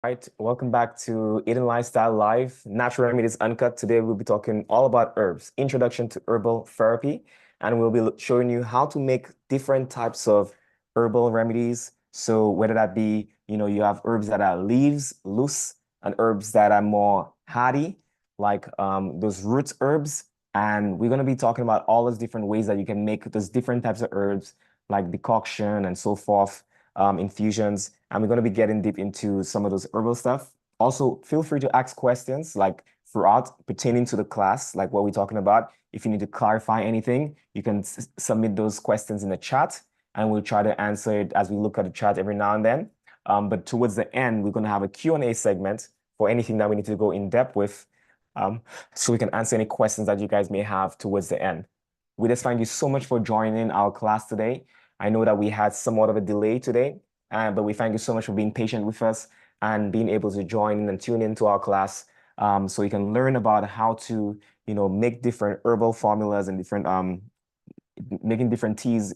Right, welcome back to Eating Lifestyle Live, Natural Remedies Uncut. Today we'll be talking all about herbs, introduction to herbal therapy, and we'll be showing you how to make different types of herbal remedies. So whether that be, you have herbs that are leaves, loose, and herbs that are more hardy, like those root herbs. And we're going to be talking about all those different ways that you can make those different types of herbs, like decoction and so forth, infusions, and we're going to be getting deep into some of those herbal stuff. Also, feel free to ask questions like throughout pertaining to the class, like what we're talking about. If you need to clarify anything, you can submit those questions in the chat, and we'll try to answer it as we look at the chat every now and then. But towards the end, we're going to have a Q&A segment for anything that we need to go in depth with, so we can answer any questions that you guys may have towards the end. We just thank you so much for joining our class today. I know that we had somewhat of a delay today, but we thank you so much for being patient with us and being able to join in and tune into our class, so you can learn about how to, make different herbal formulas and different making different teas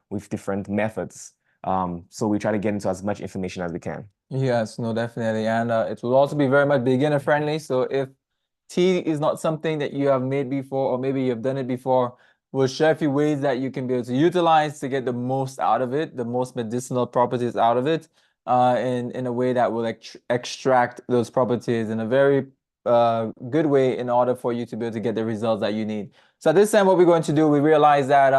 with different methods. So we try to get into as much information as we can. Yes, no, definitely. And it will also be very much beginner friendly. So if tea is not something that you have made before, or maybe you've done it before, we'll share a few ways that you can be able to utilize to get the most out of it, the most medicinal properties out of it, in a way that will extract those properties in a very good way in order for you to be able to get the results that you need. So at this time, what we're going to do, we realize that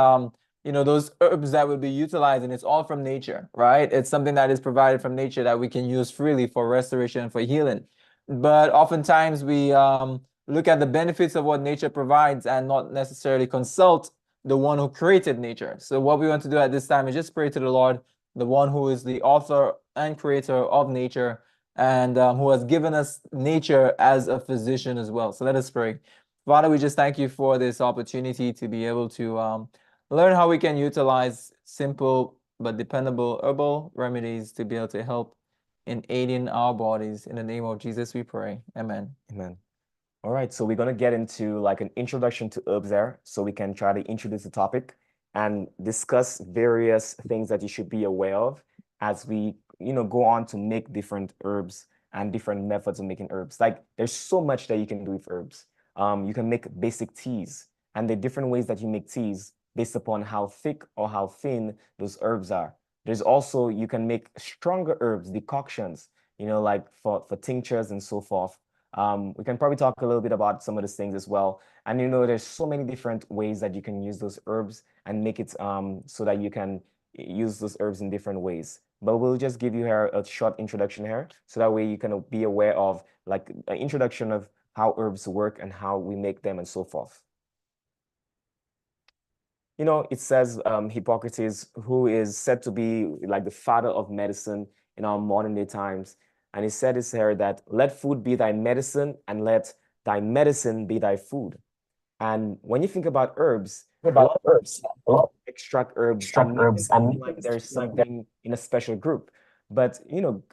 those herbs that we'll be utilizing, it's all from nature, right? It's something that is provided from nature that we can use freely for restoration and for healing. But oftentimes we look at the benefits of what nature provides and not necessarily consult the one who created nature. So what we want to do at this time is just pray to the Lord, the one who is the author and creator of nature, and who has given us nature as a physician as well. So let us pray. Father, we just thank you for this opportunity to be able to learn how we can utilize simple but dependable herbal remedies to be able to help in aiding our bodies. In the name of Jesus, we pray. Amen. Amen. All right, so we're going to get into like an introduction to herbs there, so we can try to introduce the topic and discuss various things that you should be aware of as we, go on to make different herbs and different methods of making herbs. Like there's so much that you can do with herbs. You can make basic teas, and the different ways that you make teas based upon how thick or how thin those herbs are. There's also, you can make stronger herbs, decoctions, like for tinctures and so forth. We can probably talk a little bit about some of these things as well. And there's so many different ways that you can use those herbs and make it so that you can use those herbs in different ways. But we'll just give you here a short introduction here, so that way you can be aware of like an introduction of how herbs work and how we make them and so forth. It says Hippocrates, who is said to be like the father of medicine in our modern day times. And he said this here that let food be thy medicine and let thy medicine be thy food. And when you think about herbs, a lot of Herbs, a lot of extract herbs and extract make them herbs and seem make like them there's feel like that. something in a special group. But,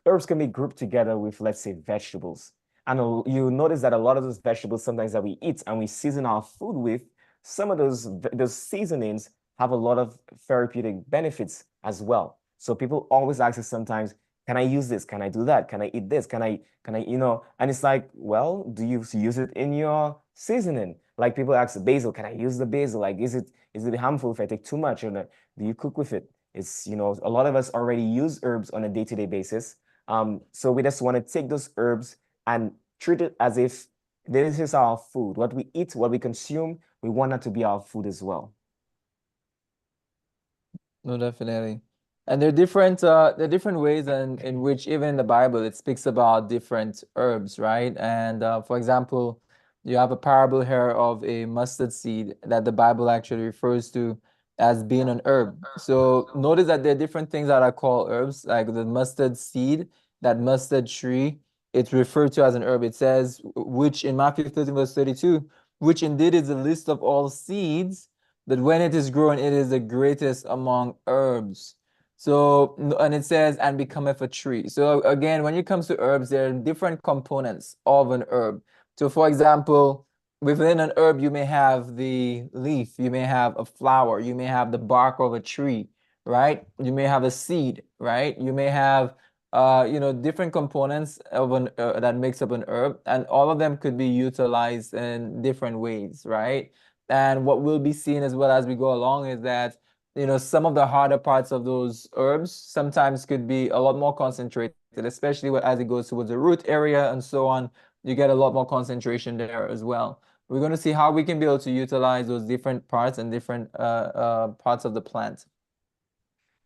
herbs can be grouped together with, let's say, vegetables. And you notice that a lot of those vegetables sometimes that we eat and we season our food with, some of those seasonings have a lot of therapeutic benefits as well. So people always ask us sometimes, can I use this? Can I do that? Can I eat this? And it's like, well, do you use it in your seasoning? Like people ask the basil, can I use the basil? Like, is it harmful if I take too much or not? Do you cook with it? It's, a lot of us already use herbs on a day-to-day basis. So we just want to take those herbs and treat it as if this is our food. What we eat, what we consume, we want that to be our food as well. No, definitely. And there are different ways in which even in the Bible it speaks about different herbs, right? And for example, you have a parable here of a mustard seed that the Bible actually refers to as being an herb. So notice that there are different things that are called herbs, like the mustard seed, that mustard tree, it's referred to as an herb. It says, which in Matthew 13, verse 32, which indeed is the list of all seeds, that when it is grown, it is the greatest among herbs. So, and it says, and becometh a tree. So again, when it comes to herbs, there are different components of an herb. So for example, within an herb, you may have the leaf, you may have a flower, you may have the bark of a tree, right? You may have a seed, right? You may have different components of an that makes up an herb, and all of them could be utilized in different ways, right? And what we'll be seeing as well as we go along is that, some of the harder parts of those herbs sometimes could be a lot more concentrated, especially as it goes towards the root area and so on. You get a lot more concentration there as well. We're going to see how we can be able to utilize those different parts and different parts of the plant.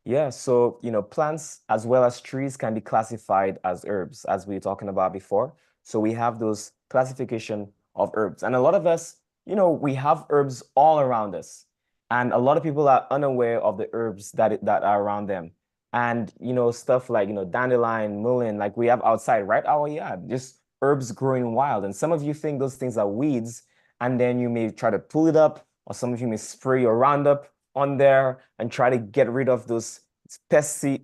Yeah, so plants as well as trees can be classified as herbs, as we were talking about before. So we have those classification of herbs. And a lot of us, we have herbs all around us. And a lot of people are unaware of the herbs that are around them. And stuff like dandelion, mullein, like we have outside, right? Our yard, just herbs growing wild. And some of you think those things are weeds, and then you may try to pull it up, or some of you may spray your Roundup on there and try to get rid of those pesky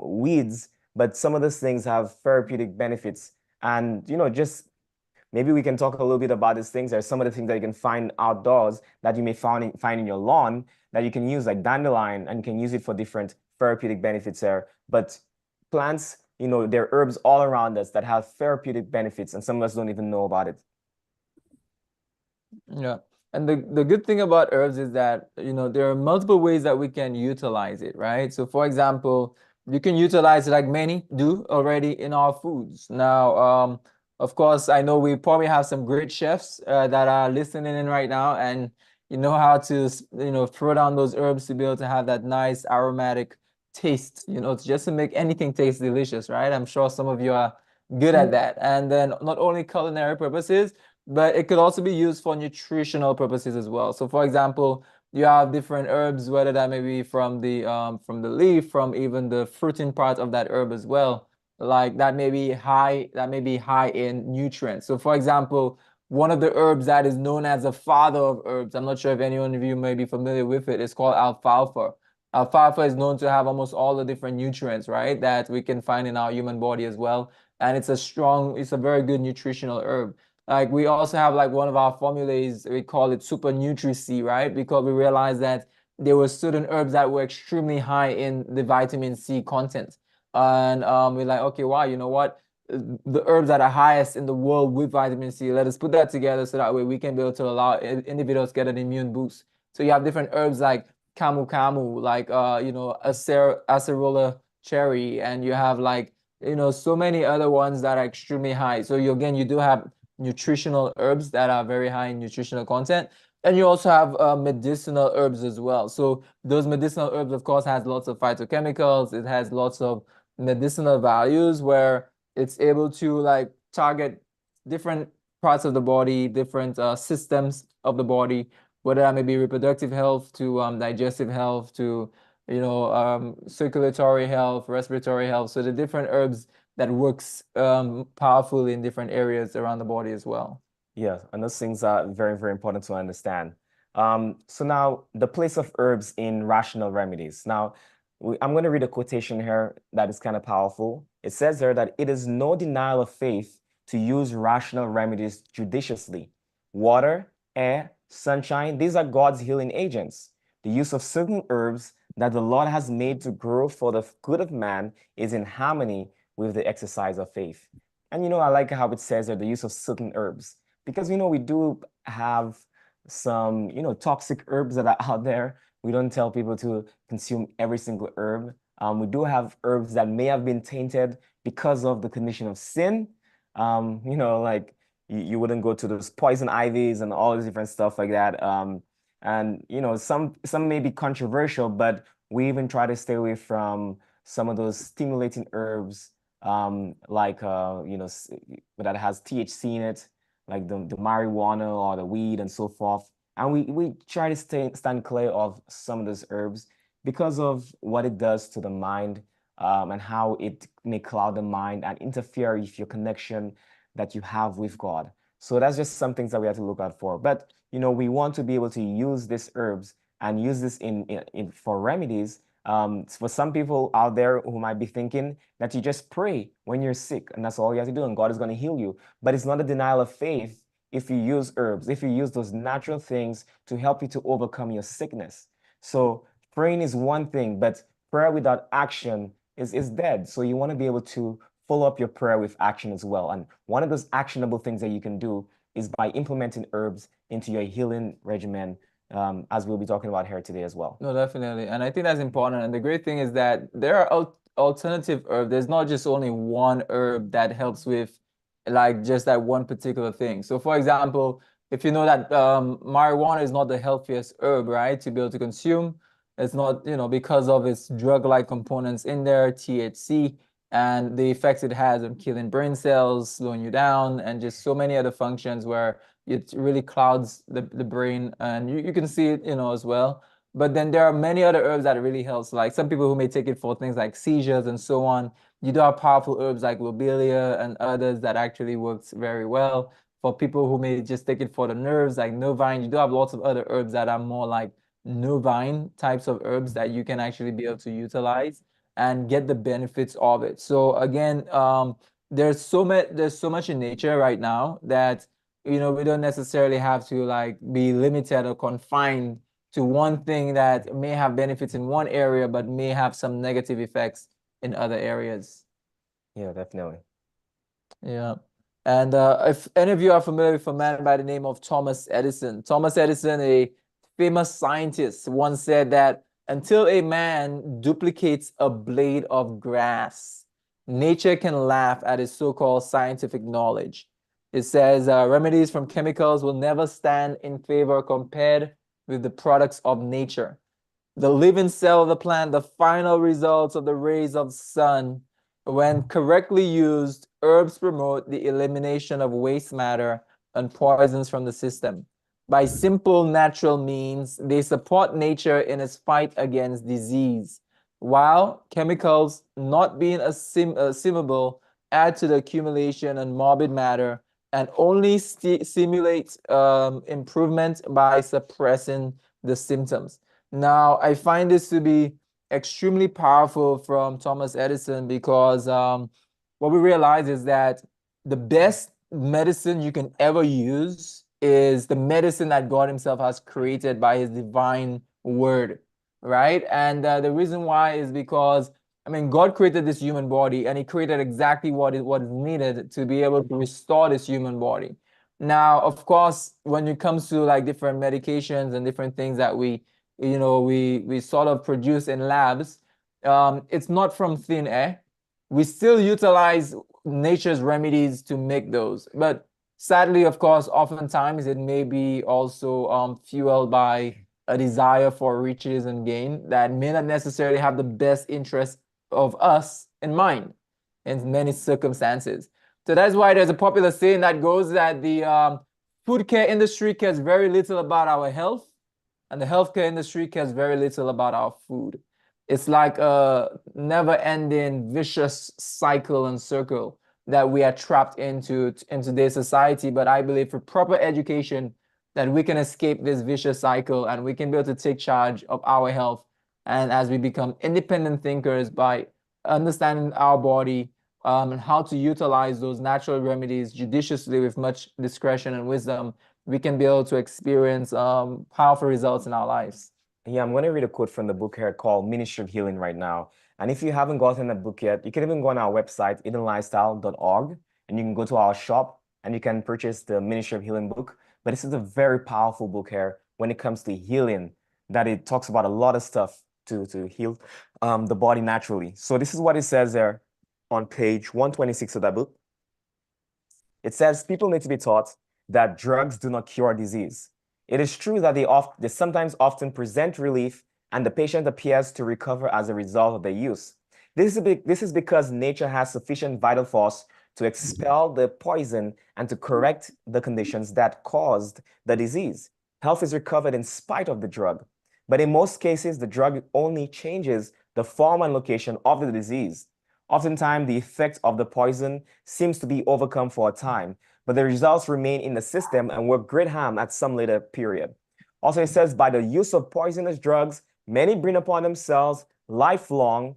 weeds. But some of those things have therapeutic benefits. And just maybe we can talk a little bit about these things. There's some of the things that you can find outdoors that you may find in your lawn that you can use, like dandelion, and you can use it for different therapeutic benefits there. But plants, there are herbs all around us that have therapeutic benefits, and some of us don't even know about it. Yeah. And the good thing about herbs is that, there are multiple ways that we can utilize it, right? So for example, you can utilize it like many do already in our foods. Now, of course, I know we probably have some great chefs that are listening in right now, and you know how to, throw down those herbs to be able to have that nice aromatic taste, just to make anything taste delicious, right? I'm sure some of you are good at that. And then not only culinary purposes, but it could also be used for nutritional purposes as well. So for example, you have different herbs, whether that may be from the leaf, from even the fruiting part of that herb as well. Like that may be high in nutrients. So for example, one of the herbs that is known as the father of herbs, I'm not sure if anyone of you may be familiar with it, it's called alfalfa. Alfalfa is known to have almost all the different nutrients, right, that we can find in our human body as well. And it's a very good nutritional herb. Like we also have like one of our formulas, we call it Super Nutri-C, right? Because we realized that there were certain herbs that were extremely high in the vitamin C content. And we're like, okay, wow, you know what? The herbs that are highest in the world with vitamin C, let us put that together so that way we can be able to allow individuals get an immune boost. So you have different herbs like camu camu, like acerola cherry, and you have like so many other ones that are extremely high. So you do have nutritional herbs that are very high in nutritional content. And you also have medicinal herbs as well. So those medicinal herbs, of course, has lots of phytochemicals. It has lots of medicinal values where it's able to like target different parts of the body, different systems of the body, whether that may be reproductive health to digestive health to circulatory health, respiratory health. So the different herbs that works powerfully in different areas around the body as well. Yeah, and those things are very, very important to understand. So now the place of herbs in rational remedies. Now, I'm going to read a quotation here that is kind of powerful. It says there that it is no denial of faith to use rational remedies judiciously. Water, air, sunshine, these are God's healing agents. The use of certain herbs that the Lord has made to grow for the good of man is in harmony with the exercise of faith. And I like how it says that the use of certain herbs, because we do have some toxic herbs that are out there. We don't tell people to consume every single herb. We do have herbs that may have been tainted because of the condition of sin. Like you wouldn't go to those poison ivies and all this different stuff like that. And some may be controversial, but we even try to stay away from some of those stimulating herbs, like that has THC in it, like the marijuana or the weed and so forth. And we try to stand clear of some of those herbs because of what it does to the mind, and how it may cloud the mind and interfere with your connection that you have with God. So that's just some things that we have to look out for. But we want to be able to use these herbs and use this in for remedies. For some people out there who might be thinking that you just pray when you're sick and that's all you have to do and God is going to heal you. But it's not a denial of faith if you use herbs, if you use those natural things to help you to overcome your sickness. So praying is one thing, but prayer without action is dead. So you want to be able to follow up your prayer with action as well. And one of those actionable things that you can do is by implementing herbs into your healing regimen, as we'll be talking about here today as well. No, definitely. And I think that's important. And the great thing is that there are alternative herbs. There's not just only one herb that helps with like just that one particular thing. So for example, if you know that marijuana is not the healthiest herb, right, to be able to consume, it's not, because of its drug-like components in there, THC, and the effects it has on killing brain cells, slowing you down, and just so many other functions where it really clouds the brain, and you can see it, as well. But then there are many other herbs that really helps. Like some people who may take it for things like seizures and so on. You do have powerful herbs like lobelia and others that actually works very well. For people who may just take it for the nerves, like nervine, you do have lots of other herbs that are more like nervine types of herbs that you can actually be able to utilize and get the benefits of it. So again, there's so much in nature right now that we don't necessarily have to like be limited or confined to one thing that may have benefits in one area but may have some negative effects in other areas. Yeah, definitely. Yeah. And if any of you are familiar with a man by the name of Thomas Edison, a famous scientist, once said that until a man duplicates a blade of grass, nature can laugh at his so-called scientific knowledge. It says remedies from chemicals will never stand in favor compared with the products of nature. The living cell of the plant, the final results of the rays of sun. When correctly used, herbs promote the elimination of waste matter and poisons from the system. By simple natural means, they support nature in its fight against disease, while chemicals, not being assimilable, add to the accumulation and morbid matter and only stimulate improvement by suppressing the symptoms. Now, I find this to be extremely powerful from Thomas Edison because what we realize is that the best medicine you can ever use is the medicine that God Himself has created by His divine word, right? And the reason why is because, I mean, God created this human body and He created exactly what is needed to be able to restore this human body. Now, of course, when it comes to like different medications and different things that we sort of produce in labs, it's not from thin air. We still utilize nature's remedies to make those, but sadly, of course, oftentimes it may be also fueled by a desire for riches and gain that may not necessarily have the best interest of us in mind in many circumstances. So that's why there's a popular saying that goes that the food care industry cares very little about our health, and the healthcare industry cares very little about our food. It's like a never-ending vicious cycle and circle that we are trapped into in today's society. But I believe for proper education, that we can escape this vicious cycle and we can be able to take charge of our health. And as we become independent thinkers by understanding our body and how to utilize those natural remedies judiciously with much discretion and wisdom, we can be able to experience powerful results in our lives. Yeah, I'm going to read a quote from the book here called Ministry of Healing right now. And if you haven't gotten the book yet, you can even go on our website, edenlifestyle.org, and you can go to our shop and you can purchase the Ministry of Healing book. But this is a very powerful book here when it comes to healing, that it talks about a lot of stuff to heal the body naturally. So this is what it says there on page 126 of that book. It says people need to be taught that drugs do not cure disease. It is true that they sometimes often present relief and the patient appears to recover as a result of their use. This is because nature has sufficient vital force to expel the poison and to correct the conditions that caused the disease. Health is recovered in spite of the drug. But in most cases, the drug only changes the form and location of the disease. Oftentimes, the effect of the poison seems to be overcome for a time, but the results remain in the system and work great harm at some later period. Also, it says, by the use of poisonous drugs, many bring upon themselves lifelong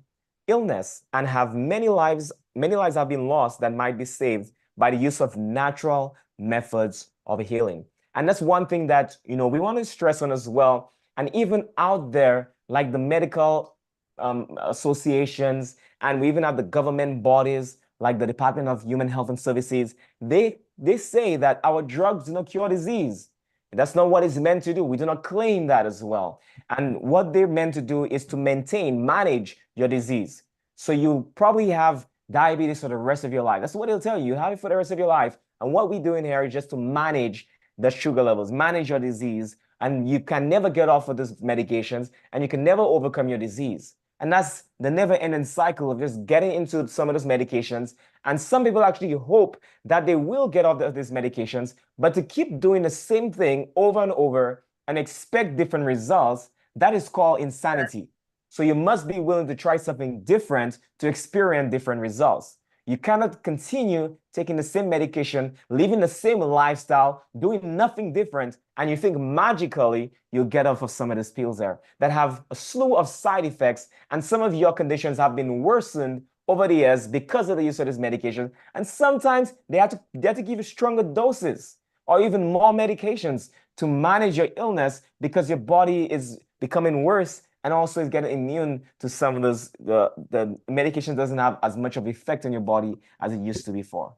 illness and have many lives have been lost that might be saved by the use of natural methods of healing. And that's one thing that, we want to stress on as well. And even out there, like the medical associations, and we even have the government bodies like the Department of Human Health and Services. They say that our drugs do not cure disease. That's not what it's meant to do. We do not claim that as well. And what they're meant to do is to maintain, manage your disease. So you probably have diabetes for the rest of your life. That's what they'll tell you. You have it for the rest of your life. And what we're doing here is just to manage the sugar levels, manage your disease, and you can never get off of these medications, and you can never overcome your disease. And that's the never-ending cycle of just getting into some of those medications. And some people actually hope that they will get off these medications, but to keep doing the same thing over and over and expect different results, that is called insanity. So you must be willing to try something different to experience different results. You cannot continue taking the same medication, living the same lifestyle, doing nothing different, and you think magically you'll get off of some of these pills there that have a slew of side effects, and some of your conditions have been worsened over the years because of the use of this medication. And sometimes they have to give you stronger doses or even more medications to manage your illness because your body is becoming worse and also is getting immune to some of those. The medication doesn't have as much of effect on your body as it used to before.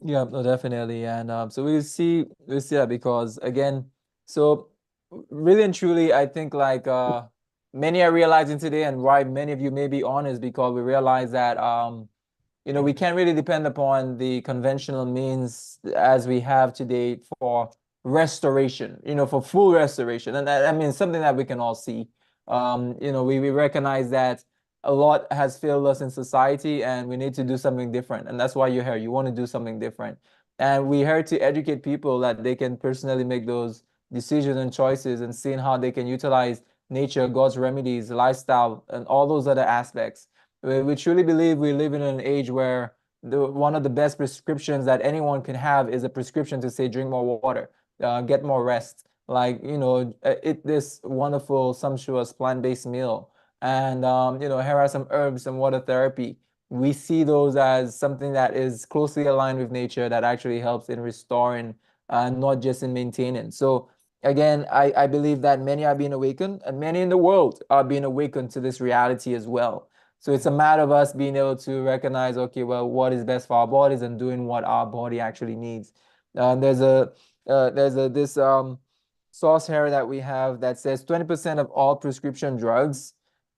Yeah, no, definitely. And so we see that because again, so really and truly, I think like many are realizing today, and why many of you may be on is because we realize that you know, we can't really depend upon the conventional means as we have today for restoration, you know, for full restoration. And I mean, something that we can all see. You know, we recognize that a lot has failed us in society and we need to do something different. And that's why you're here. You want to do something different. And we're here to educate people that they can personally make those decisions and choices and seeing how they can utilize nature, God's remedies, lifestyle, and all those other aspects. We truly believe we live in an age where one of the best prescriptions that anyone can have is a prescription to say drink more water, get more rest, like, you know, eat this wonderful, sumptuous plant-based meal. And, you know, here are some herbs and water therapy. We see those as something that is closely aligned with nature that actually helps in restoring, not just in maintaining. So again, I believe that many are being awakened and many in the world are being awakened to this reality as well. So it's a matter of us being able to recognize, okay, well, what is best for our bodies and doing what our body actually needs. There's this source here that we have that says 20% of all prescription drugs,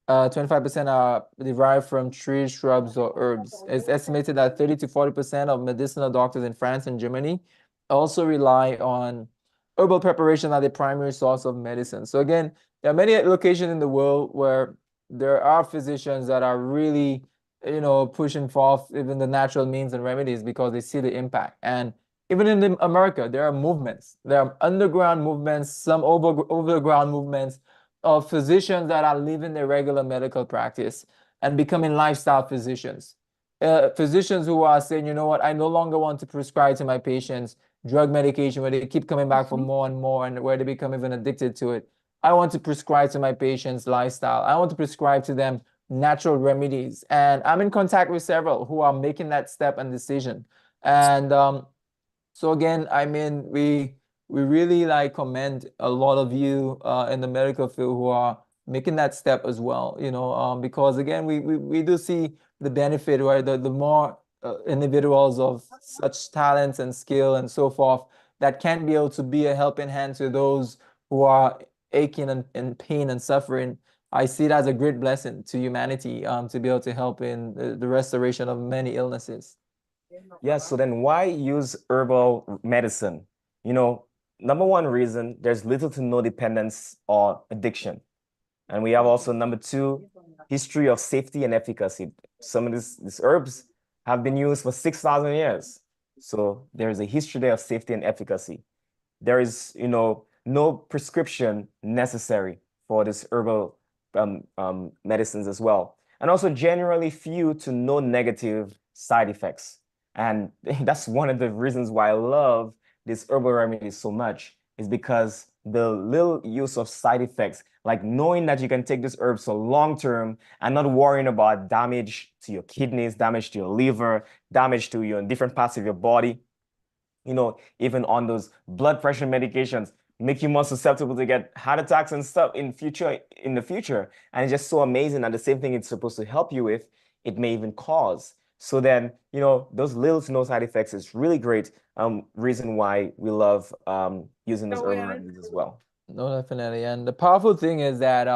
25% are derived from trees, shrubs, or herbs. It's estimated that 30 to 40% of medicinal doctors in France and Germany also rely on herbal preparation as the primary source of medicine. So again, there are many locations in the world where there are physicians that are really, you know, pushing forth even the natural means and remedies because they see the impact. And even in America, there are movements. There are underground movements, some overground movements of physicians that are leaving their regular medical practice and becoming lifestyle physicians. Physicians who are saying, you know what, I no longer want to prescribe to my patients drug medication where they keep coming back for more and more and where they become even addicted to it. I want to prescribe to my patients lifestyle. I want to prescribe to them natural remedies. And I'm in contact with several who are making that step and decision. And so again, I mean, we really like commend a lot of you in the medical field who are making that step as well, you know, because again, we do see the benefit where the more individuals of such talents and skill and so forth that can be able to be a helping hand to those who are aching and in pain and suffering. I see it as a great blessing to humanity to be able to help in the restoration of many illnesses. Yeah, so then why use herbal medicine? You know, number one reason, there's little to no dependence or addiction. And we have also number two, history of safety and efficacy. Some of these herbs have been used for 6,000 years. So there's a history there of safety and efficacy. There is, you know, no prescription necessary for this herbal medicines as well. And also generally few to no negative side effects. And that's one of the reasons why I love this herbal remedies so much, is because the little use of side effects, like knowing that you can take this herb so long term and not worrying about damage to your kidneys, damage to your liver, damage to your different parts of your body, you know, even on those blood pressure medications, make you more susceptible to get heart attacks and stuff in the future. And it's just so amazing. And the same thing it's supposed to help you with, it may even cause. So then, those little to no side effects is really great. Reason why we love using those herbal remedies as well. No, definitely. And the powerful thing is that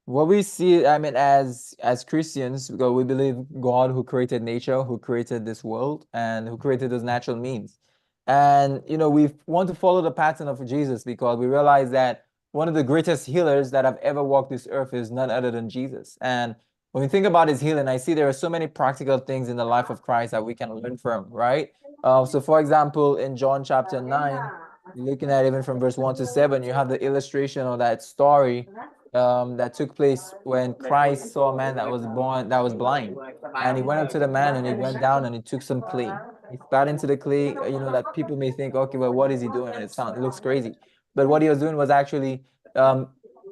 what we see, I mean, as Christians, because we believe God who created nature, who created this world, and who created those natural means. And we want to follow the pattern of Jesus because we realize that one of the greatest healers that have ever walked this earth is none other than Jesus. And when we think about his healing, I see there are so many practical things in the life of Christ that we can learn from, right? So for example, in John chapter 9, looking at even from verse 1 to 7, you have the illustration of that story that took place when Christ saw a man that was born that was blind, and he went up to the man and he went down and he took some clay. He spat into the clay. That people may think, okay, well, what is he doing? It looks crazy, but what he was doing was actually um,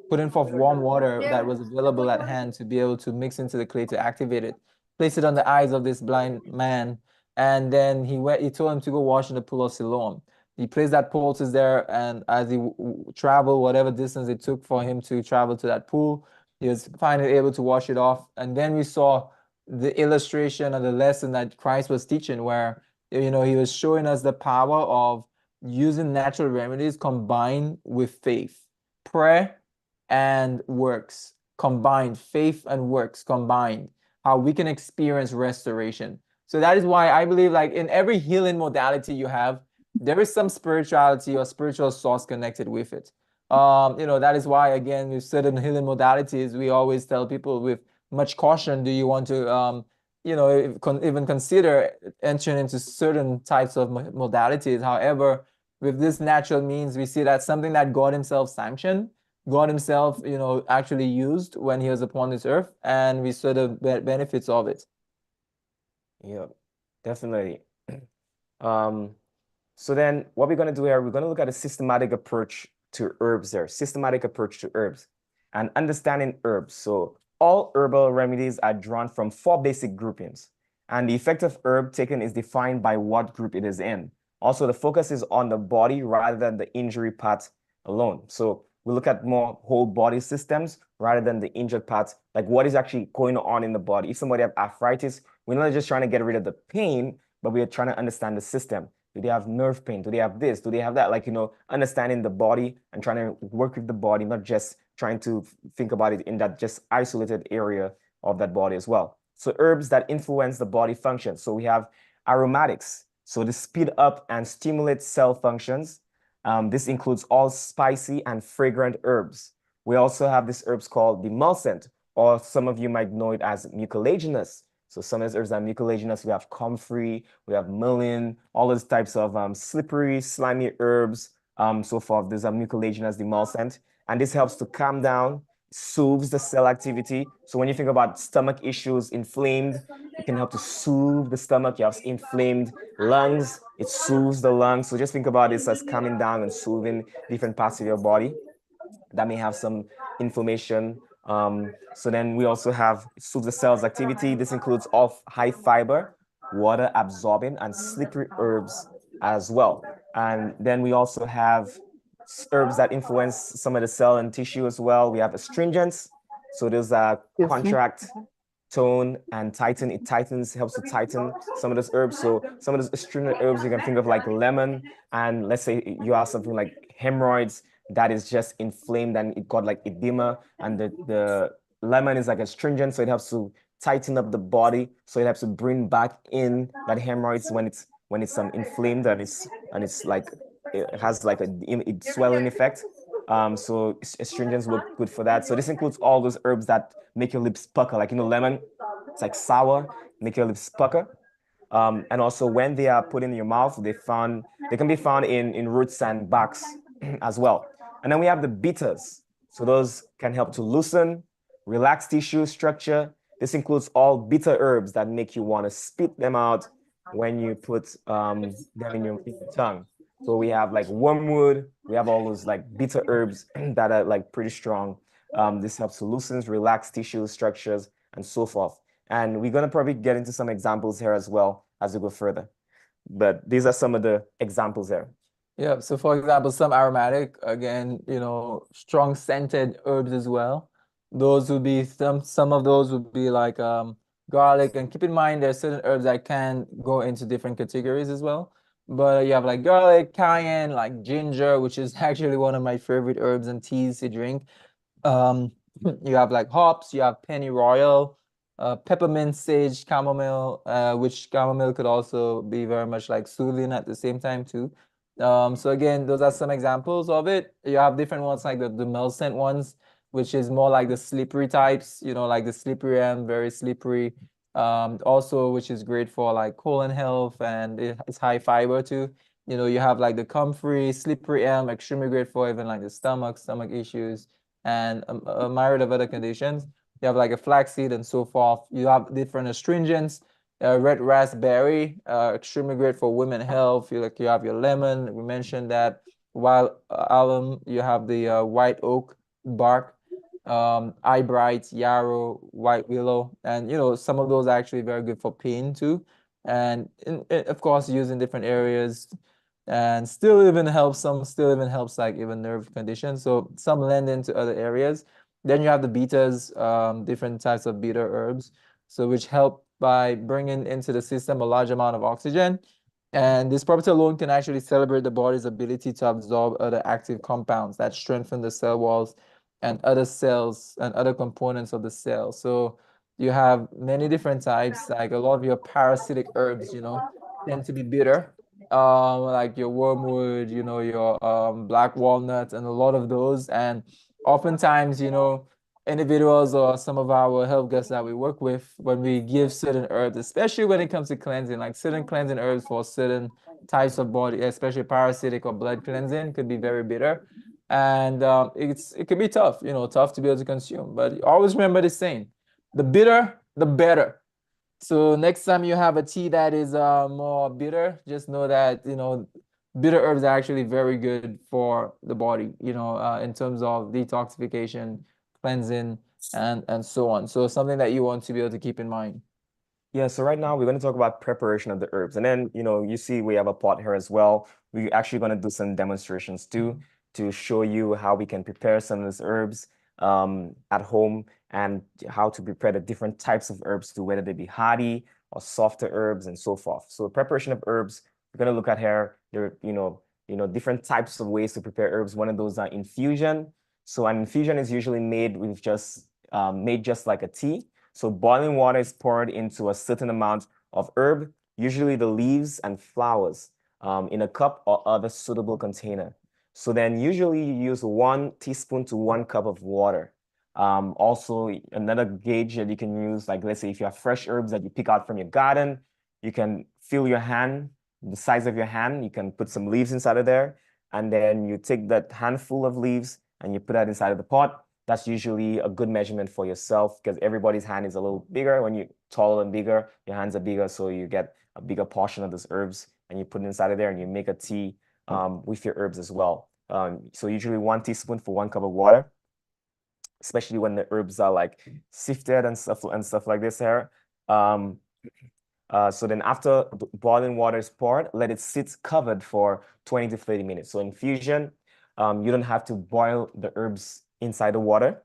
putting forth warm water that was available at hand to be able to mix into the clay to activate it. Place it on the eyes of this blind man, and then he went. He told him to go wash in the pool of Siloam. He placed that poultice there, and as he traveled, whatever distance it took for him to travel to that pool, he was finally able to wash it off. And then we saw the illustration of the lesson that Christ was teaching, where he was showing us the power of using natural remedies combined with faith, prayer and works combined, faith and works combined, how we can experience restoration. So that is why I believe, like in every healing modality you have, there is some spirituality or spiritual source connected with it. That is why, again, with certain healing modalities, we always tell people with much caution, do you want to, even consider entering into certain types of modalities. However, with this natural means, we see that's something that God himself sanctioned, God himself, actually used when he was upon this earth, and we saw the benefits of it. Yeah, definitely. So then what we're going to do here, we're going to look at a systematic approach to herbs there, systematic approach to herbs and understanding herbs. So all herbal remedies are drawn from 4 basic groupings, and the effective herb taken is defined by what group it is in. Also, the focus is on the body rather than the injury part alone. So we look at more whole body systems rather than the injured parts, like what is actually going on in the body. If somebody have arthritis, we're not just trying to get rid of the pain, but we are trying to understand the system. Do they have nerve pain? Do they have this? Do they have that? Like, understanding the body and trying to work with the body, not just trying to think about it in that just isolated area of that body as well. So herbs that influence the body function. So we have aromatics. So they speed up and stimulate cell functions. This includes all spicy and fragrant herbs. We also have these herbs called demulcent, or some of you might know it as mucilaginous. So some of these herbs are mucilaginous. We have comfrey, we have mullein, all those types of slippery, slimy herbs, so forth. These are mucilaginous, demulcent. And this helps to calm down, soothes the cell activity. So when you think about stomach issues, inflamed, it can help to soothe the stomach. You have inflamed lungs, it soothes the lungs. So just think about this as calming down and soothing different parts of your body that may have some inflammation. So then we also have soothe the cell's activity. This includes all high fiber, water absorbing, and slippery herbs as well. And then we also have herbs that influence some of the cell and tissue as well. We have astringents. So those are contract, tone, and tighten. It tightens, helps to tighten some of those herbs. So some of those astringent herbs you can think of like lemon, and let's say you have something like hemorrhoids that is just inflamed and it got like edema, and the lemon is like astringent, so it helps to tighten up the body, so it helps to bring back in that hemorrhoids when it's inflamed, and it's like it has like a swelling effect. So astringents work good for that. So this includes all those herbs that make your lips pucker, like lemon, it's like sour, make your lips pucker. And also when they are put in your mouth, they can be found in roots and barks as well. And then we have the bitters. So those can help to loosen, relax tissue structure. This includes all bitter herbs that make you want to spit them out when you put them in your tongue. So we have like wormwood, we have all those like bitter herbs that are like pretty strong. This helps to loosen, relax tissue structures, and so forth. And we're going to probably get into some examples here as well as we go further. But these are some of the examples there. Yeah, so for example, some aromatic, again, strong scented herbs as well. Those would be some of those would be like garlic. And keep in mind there's certain herbs that can go into different categories as well. But you have like garlic, cayenne, like ginger, which is actually one of my favorite herbs and teas to drink. Um, you have like hops, you have pennyroyal, peppermint, sage, chamomile, which chamomile could also be very much like soothing at the same time too. So again, those are some examples of it. You have different ones like the mel scent ones, which is more like the slippery types, like the slippery and very slippery. Also, which is great for like colon health and it's high fiber too. You have like the comfrey, slippery elm, extremely great for even like the stomach issues and a myriad of other conditions. You have like a flaxseed and so forth. You have different astringents. Red raspberry, extremely great for women health. You have your lemon. We mentioned that. While alum, you have the white oak bark, eyebright, yarrow, white willow, and some of those are actually very good for pain too. And of course, used in different areas and still even helps like even nerve conditions. So some lend into other areas. Then you have the betas, different types of beta herbs, so which help by bringing into the system a large amount of oxygen. And this property alone can actually celebrate the body's ability to absorb other active compounds that strengthen the cell walls and other cells and other components of the cell. So you have many different types, like a lot of your parasitic herbs, tend to be bitter, like your wormwood, your black walnut, and a lot of those. And oftentimes, individuals or some of our help guests that we work with, when we give certain herbs, especially when it comes to cleansing, like certain cleansing herbs for certain types of body, especially parasitic or blood cleansing, could be very bitter. And it can be tough, tough to be able to consume. But always remember this saying, the bitter, the better. So next time you have a tea that is more bitter, just know that, bitter herbs are actually very good for the body, in terms of detoxification, cleansing, and so on. So something that you want to be able to keep in mind. Yeah, so right now we're going to talk about preparation of the herbs. And then, you see we have a pot here as well. We're actually going to do some demonstrations too to show you how we can prepare some of these herbs at home and how to prepare the different types of herbs too, whether they be hardy or softer herbs and so forth. So preparation of herbs, we're going to look at here. There are, different types of ways to prepare herbs. One of those are infusion. So an infusion is usually made just like a tea. So boiling water is poured into a certain amount of herb, usually the leaves and flowers, in a cup or other suitable container. So then usually you use 1 teaspoon to 1 cup of water. Also, another gauge that you can use, like let's say if you have fresh herbs that you pick out from your garden, you can fill your hand, the size of your hand, you can put some leaves inside of there, and then you take that handful of leaves and you put that inside of the pot. That's usually a good measurement for yourself because everybody's hand is a little bigger. When you're taller and bigger, your hands are bigger, so you get a bigger portion of those herbs and you put it inside of there and you make a tea with your herbs as well. So usually 1 teaspoon for 1 cup of water, especially when the herbs are like sifted and stuff like this here. Um, so then after boiling water is poured, let it sit covered for 20 to 30 minutes. So infusion, you don't have to boil the herbs inside the water.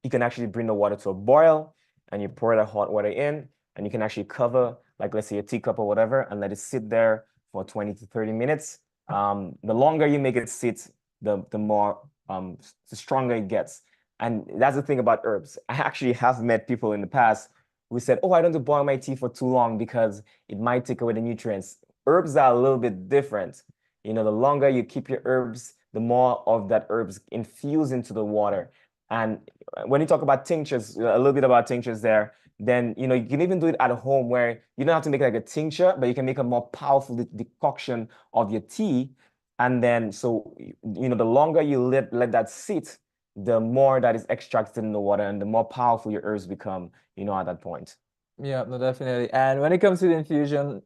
You can actually bring the water to a boil and you pour the hot water in and you can actually cover, like let's say a teacup or whatever, and let it sit there for 20 to 30 minutes. The longer you make it sit, the more the stronger it gets. And that's the thing about herbs. I actually have met people in the past who said, "Oh, I don't want to boil my tea for too long because it might take away the nutrients." Herbs are a little bit different. The longer you keep your herbs, the more of that herbs infuse into the water. And when you talk about tinctures, a little bit about tinctures there, then you can even do it at home where you don't have to make like a tincture, but you can make a more powerful decoction of your tea. And then so the longer you let that sit, the more that is extracted in the water and the more powerful your herbs become, at that point. Yeah, no, definitely. And when it comes to the infusion,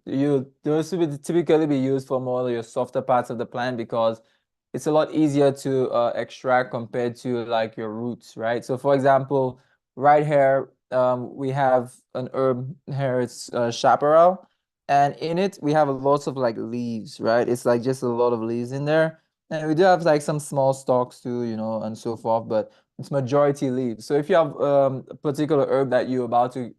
those would typically be used for more of your softer parts of the plant because it's a lot easier to extract compared to like your roots, right? So for example, right here, we have an herb here, it's chaparral. And in it, we have a lots of like leaves, right? It's like just a lot of leaves in there. And we do have like some small stalks too, you know, and so forth, but it's majority leaves. So if you have a particular herb that you're about to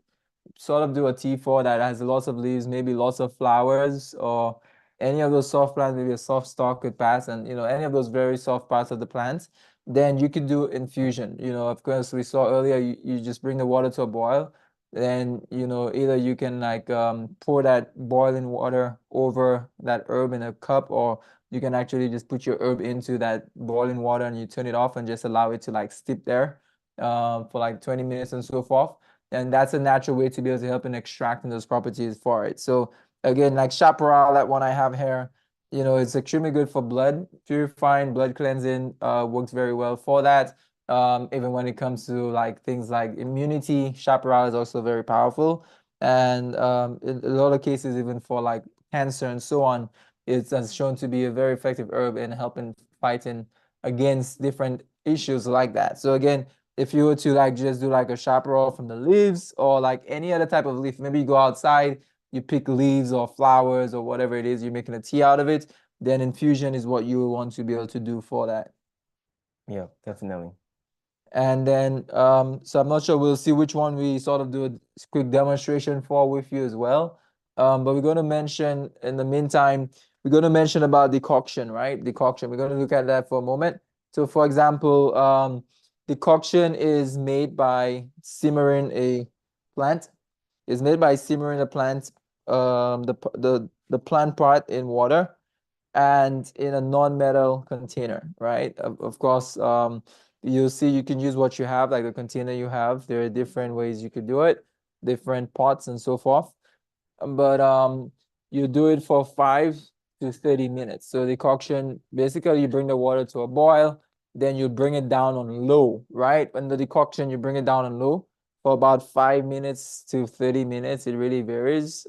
sort of do a tea for that has lots of leaves, maybe lots of flowers, or any of those soft plants, maybe a soft stalk could pass, and you know, any of those very soft parts of the plants, then you could do infusion. You know, of course, we saw earlier, you just bring the water to a boil. Then, you know, either you can like pour that boiling water over that herb in a cup, or you can actually just put your herb into that boiling water and you turn it off and just allow it to like steep there for like 20 minutes and so forth. And that's a natural way to be able to help in extracting those properties for it. So again, like chaparral, that one I have here, you know, it's extremely good for blood purifying, blood cleansing, works very well for that. Even when it comes to like things like immunity, chaparral is also very powerful. And in a lot of cases, even for like cancer and so on, it's shown to be a very effective herb in helping fighting against different issues like that. So again, if you were to like just do like a chaparral from the leaves or like any other type of leaf, maybe you go outside, you pick leaves or flowers or whatever it is, you're making a tea out of it, then infusion is what you want to be able to do for that. Yeah, definitely. And then, so I'm not sure, we'll see which one we sort of do a quick demonstration for with you as well. But we're going to mention in the meantime, we're going to mention about decoction, right? Decoction. We're going to look at that for a moment. So for example, decoction is made by simmering a plant. It's made by simmering a plant, the plant part in water and in a non-metal container, right? Of course, you'll see you can use what you have, like the container you have. There are different ways you could do it, different pots and so forth. But you do it for 5 to 30 minutes. So decoction, basically you bring the water to a boil, then you bring it down on low, right? When the decoction, you bring it down on low for about 5 minutes to 30 minutes. It really varies,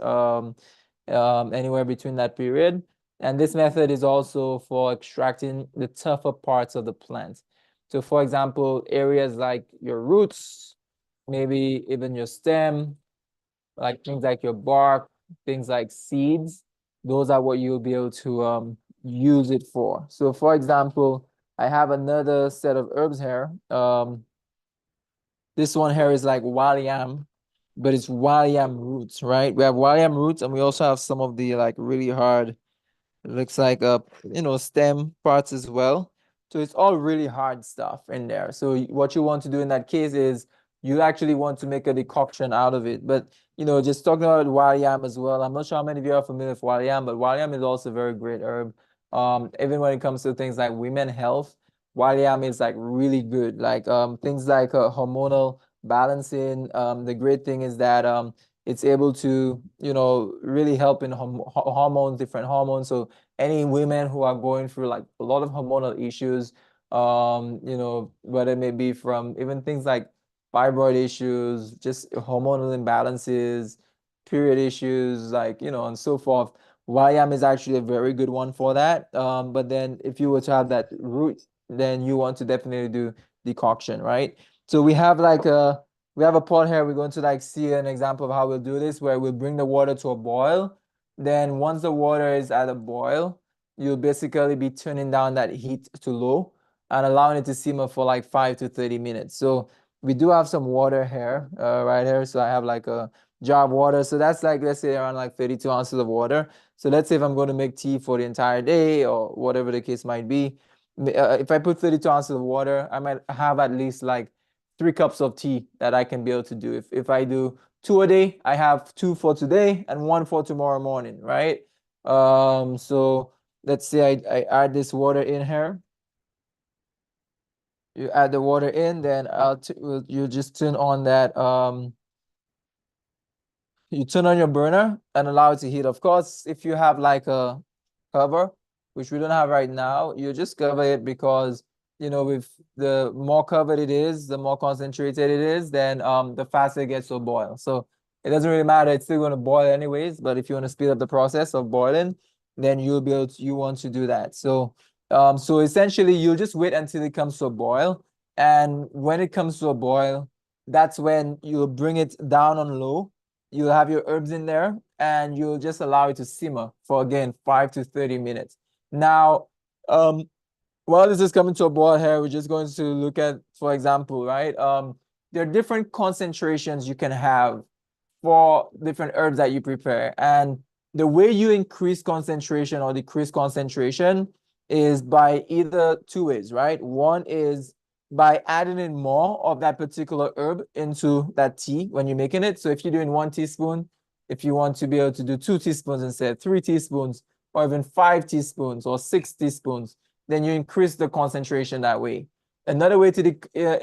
anywhere between that period. And this method is also for extracting the tougher parts of the plant. So for example, areas like your roots, maybe even your stem, like things like your bark, things like seeds, those are what you'll be able to use it for. So for example, I have another set of herbs here. This one here is like Walliam, but it's Walliam roots, right? We have Walliam roots and we also have some of the like really hard, it looks like you know, stem parts as well. So it's all really hard stuff in there. So what you want to do in that case is you actually want to make a decoction out of it. But you know, just talking about Walliam as well. I'm not sure how many of you are familiar with Walliam, but Walliam is also a very great herb. Even when it comes to things like women health, Walliam is like really good. Like things like hormonal balancing. The great thing is that it's able to, you know, really help in hormones, different hormones. So any women who are going through like a lot of hormonal issues, you know, whether it may be from even things like fibroid issues, just hormonal imbalances, period issues, like, you know, and so forth. Yam is actually a very good one for that. But then if you were to have that root, then you want to definitely do decoction, right? So we have a pot here. We're going to like see an example of how we'll do this, where we'll bring the water to a boil. Then once the water is at a boil, you'll basically be turning down that heat to low and allowing it to simmer for like 5 to 30 minutes. So we do have some water here, right here. So I have like a jar of water. So that's like, let's say around like 32 ounces of water. So let's say if I'm going to make tea for the entire day or whatever the case might be, if I put 32 ounces of water, I might have at least like 3 cups of tea that I can be able to do. If I do 2 a day, I have 2 for today and 1 for tomorrow morning, right? So let's say I add this water in here. You add the water in, then you just turn on that you turn on your burner and allow it to heat. Of course, if you have like a cover, which we don't have right now, you just cover it because, you know, with the more covered it is, the more concentrated it is, then the faster it gets to boil. So it doesn't really matter. It's still going to boil anyways, but if you want to speed up the process of boiling, then you'll be able to, you want to do that. So essentially you'll just wait until it comes to a boil. And when it comes to a boil, that's when you'll bring it down on low. You'll have your herbs in there and you'll just allow it to simmer for, again, 5 to 30 minutes. Now, while this is coming to a boil here, we're just going to look at, for example, right? There are different concentrations you can have for different herbs that you prepare. And the way you increase concentration or decrease concentration is by either two ways, right? One is by adding in more of that particular herb into that tea when you're making it. So if you're doing 1 teaspoon, if you want to be able to do 2 teaspoons instead, 3 teaspoons, or even 5 teaspoons or 6 teaspoons, then you increase the concentration that way. Another way to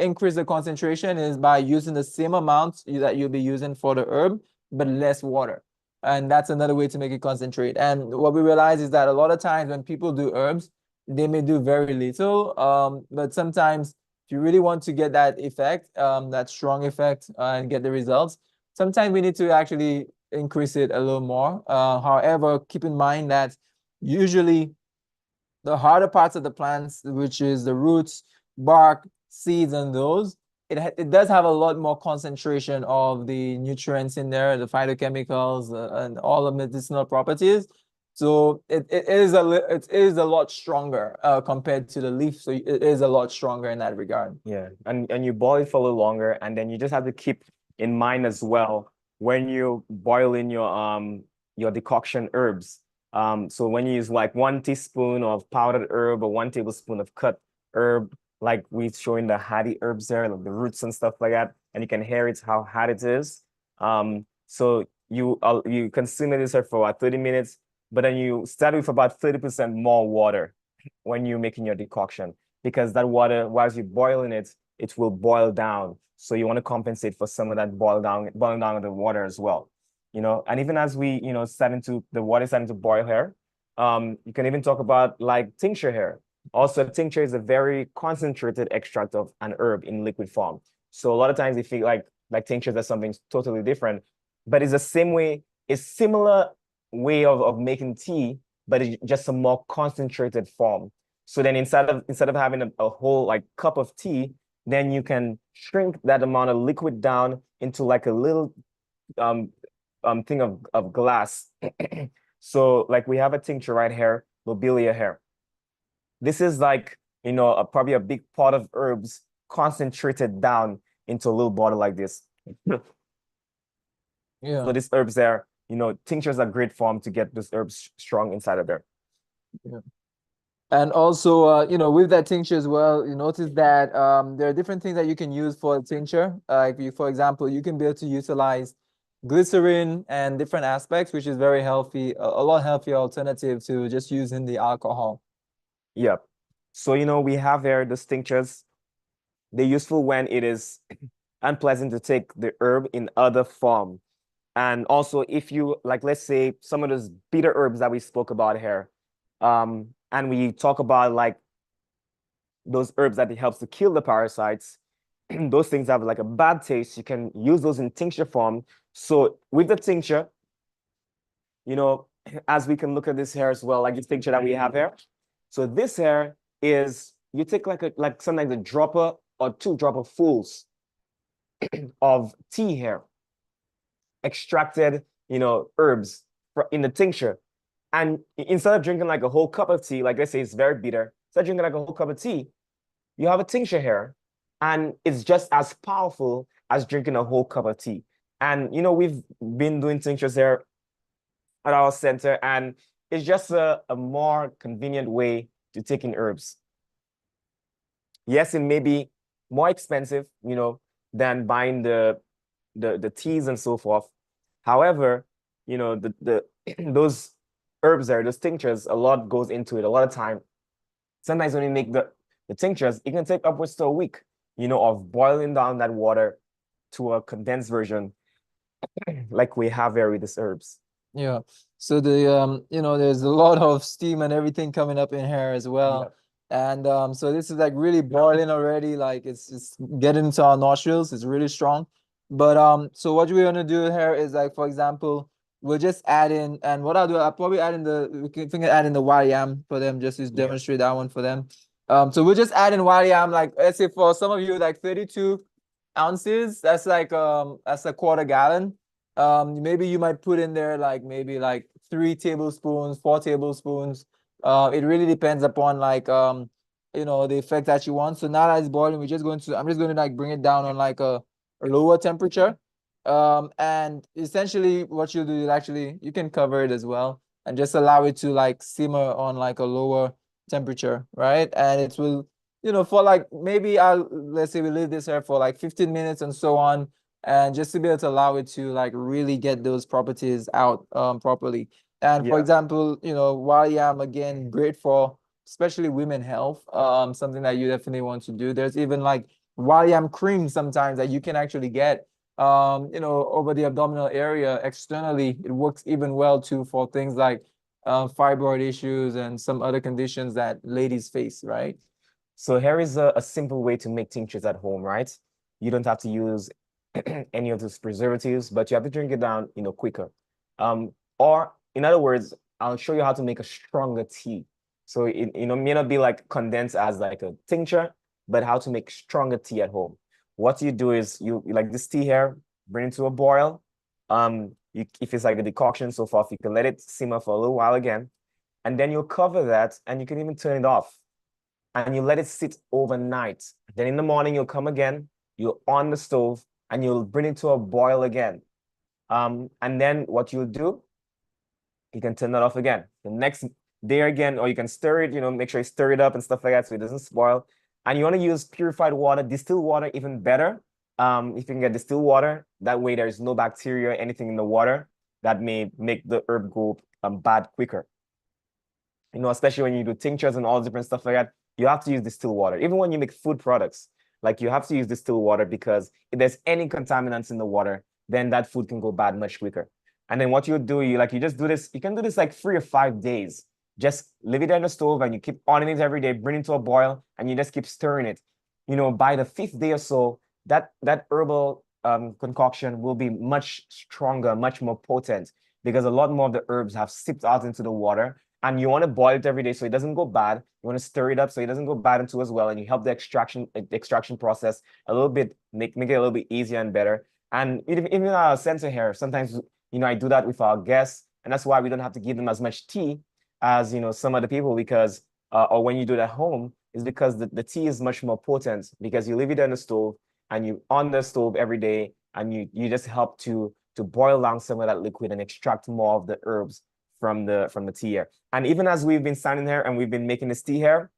increase the concentration is by using the same amount that you'll be using for the herb, but less water. And that's another way to make it concentrate. And what we realize is that a lot of times when people do herbs, they may do very little. But sometimes if you really want to get that effect, that strong effect, and get the results, sometimes we need to actually increase it a little more. However, keep in mind that usually the harder parts of the plants, which is the roots, bark, seeds, and those, it does have a lot more concentration of the nutrients in there, the phytochemicals, and all the medicinal properties. So it is a lot stronger compared to the leaf. So it is a lot stronger in that regard. Yeah, and you boil it for a little longer, and then you just have to keep in mind as well when you boil in your decoction herbs. So when you use like 1 teaspoon of powdered herb or 1 tablespoon of cut herb, like we've shown the hardy herbs there, like the roots and stuff like that, and you can hear it how hard it is. So you consume this for about 30 minutes, but then you start with about 30% more water when you're making your decoction, because that water, whilst you're boiling it, it will boil down. So you want to compensate for some of that boiling down of the water as well. And even as we, the water is starting to boil here, you can even talk about like tincture here. Also, tincture is a very concentrated extract of an herb in liquid form. So a lot of times they feel like tinctures are something totally different, but it's the same way, it's similar way of making tea, but it's just a more concentrated form. So then instead of having a whole like cup of tea, then you can shrink that amount of liquid down into like a little thing of glass. So like we have a tincture right here, lobelia here. This is like, probably a big pot of herbs concentrated down into a little bottle like this. Yeah. So these herbs there, tinctures are great form to get those herbs strong inside of there. Yeah. And also, with that tincture as well, you notice that there are different things that you can use for a tincture. For example, you can be able to utilize glycerin and different aspects, which is very healthy, a lot healthier alternative to just using the alcohol. Yep. So, we have here the tinctures. They're useful when it is unpleasant to take the herb in other form. And also if you, like, let's say some of those bitter herbs that we spoke about here, and we talk about like those herbs that it helps to kill the parasites, those things have like a bad taste. You can use those in tincture form. So with the tincture, as we can look at this here as well, like this tincture that we have here. So this here is, you take like something like a dropper or 2 dropper fulls of tea here, extracted, herbs in the tincture. And instead of drinking like a whole cup of tea, like let's say it's very bitter, instead of drinking like a whole cup of tea, you have a tincture here, and it's just as powerful as drinking a whole cup of tea. And we've been doing tinctures here at our center, and it's just a more convenient way to take in herbs. Yes, it may be more expensive, than buying the teas and so forth. However, the those herbs there, those tinctures, a lot goes into it, a lot of time. Sometimes when you make the tinctures, it can take upwards to a week, of boiling down that water to a condensed version like we have here with these herbs. Yeah. So there's a lot of steam and everything coming up in here as well. Yeah. And so this is like really boiling already, like it's getting into our nostrils. It's really strong. But so what we're gonna do here is, like, for example, we'll just add in, and what I'll do, I'll probably add in we can add in the wild yam for them, just to demonstrate that one for them. So we'll just add in wild yam, like let's say for some of you, like 32 ounces, that's like that's a quarter gallon. Maybe you might put in there like maybe like 3 tablespoons, 4 tablespoons. It really depends upon like the effect that you want. So now that it's boiling, I'm just going to like bring it down on like a lower temperature. And essentially what you'll do is actually you can cover it as well and just allow it to like simmer on like a lower temperature, right? And it will, for like maybe let's say we leave this here for like 15 minutes and so on, and just to be able to allow it to like really get those properties out properly. And for Yeah. example, wild yam again, great for especially women health, something that you definitely want to do. There's even like wild yam cream sometimes that you can actually get over the abdominal area externally. It works even well too for things like fibroid issues and some other conditions that ladies face, right? So here is a simple way to make tinctures at home, right? You don't have to use any of those preservatives, but you have to drink it down, quicker. Or in other words, I'll show you how to make a stronger tea. So it, may not be like condensed as like a tincture, but how to make stronger tea at home. What you do is you like this tea here, bring it to a boil. If it's like a decoction so far, you can let it simmer for a little while again, and then you'll cover that, and you can even turn it off and you let it sit overnight. Then in the morning, you'll come again, you'll on the stove, and you'll bring it to a boil again. And then what you'll do, you can turn that off again. The next day again, or you can stir it, make sure you stir it up and stuff like that so it doesn't spoil. And you want to use purified water, distilled water, even better. If you can get distilled water, that way there's no bacteria or anything in the water that may make the herb go bad quicker. Especially when you do tinctures and all different stuff like that, you have to use distilled water. Even when you make food products, like you have to use distilled water because if there's any contaminants in the water, then that food can go bad much quicker. And then what you do, you just do this. You can do this like 3 or 5 days. Just leave it on the stove and you keep on it every day, bring it to a boil, and you just keep stirring it. By the 5th day or so, that herbal concoction will be much stronger, much more potent because a lot more of the herbs have seeped out into the water, and you want to boil it every day so it doesn't go bad. You want to stir it up so it doesn't go bad into as well, and you help the extraction process a little bit, make it a little bit easier and better. And even our sensor here, sometimes I do that with our guests, and that's why we don't have to give them as much tea as some other people, because or when you do it at home, is because the tea is much more potent because you leave it on the stove and you on the stove every day, and you just help to boil down some of that liquid and extract more of the herbs from the tea here. And even as we've been standing here and we've been making this tea here,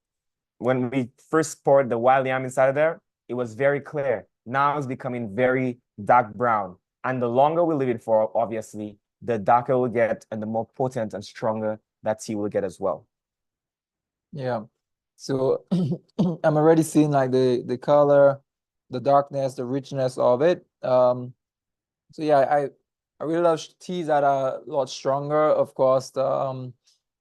when we first poured the wild yam inside of there, it was very clear. Now it's becoming very dark brown. And the longer we leave it for, obviously, the darker we'll get and the more potent and stronger that tea will get as well. Yeah. So I'm already seeing like the color, the darkness, the richness of it. So yeah, I really love teas that are a lot stronger. Of course,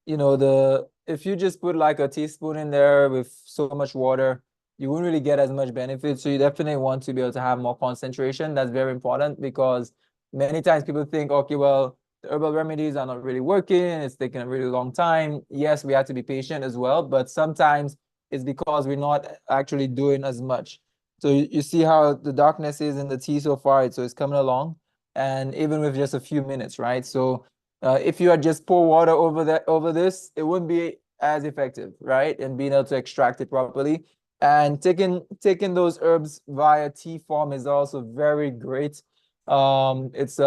if you just put like a teaspoon in there with so much water, you wouldn't really get as much benefit. So you definitely want to be able to have more concentration. That's very important because many times people think, okay, well, the herbal remedies are not really working. It's taking a really long time. Yes, we have to be patient as well, but sometimes it's because we're not actually doing as much. So you see how the darkness is in the tea so far. So it's coming along, and even with just a few minutes, right? So if you had just pour water over this, it wouldn't be as effective, right? And being able to extract it properly. And taking those herbs via tea form is also very great. It's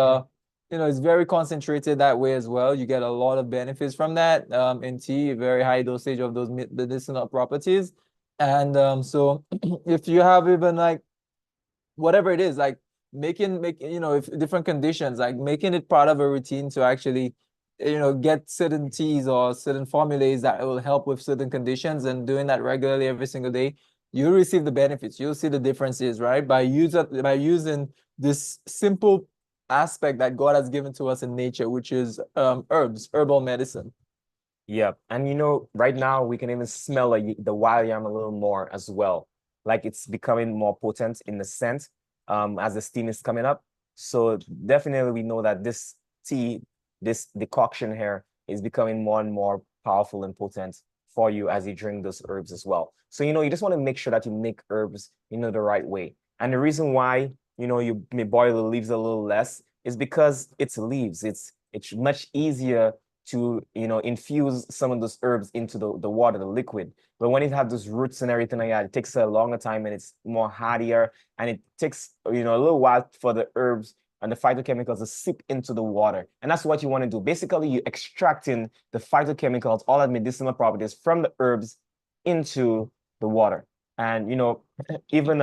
very concentrated that way as well. You get a lot of benefits from that in tea, very high dosage of those medicinal properties. And so if you have even like whatever it is, like making if different conditions, like making it part of a routine to actually get certain teas or certain formulas that will help with certain conditions, and doing that regularly every single day, you'll receive the benefits. You'll see the differences, right? By using this simple aspect that God has given to us in nature, which is herbs, herbal medicine. Yeah. And right now we can even smell the wild yam a little more as well. Like it's becoming more potent in the scent as the steam is coming up. So definitely we know that this tea, this decoction here is becoming more and more powerful and potent for you as you drink those herbs as well. So, you just want to make sure that you make herbs, the right way. And the reason why, you may boil the leaves a little less is because it's leaves. It's much easier to, infuse some of those herbs into the water, the liquid. But when it has those roots and everything like that, it takes a longer time and it's more hardier, and it takes, a little while for the herbs and the phytochemicals to seep into the water. And that's what you want to do. Basically, you're extracting the phytochemicals, all the medicinal properties from the herbs into the water. And even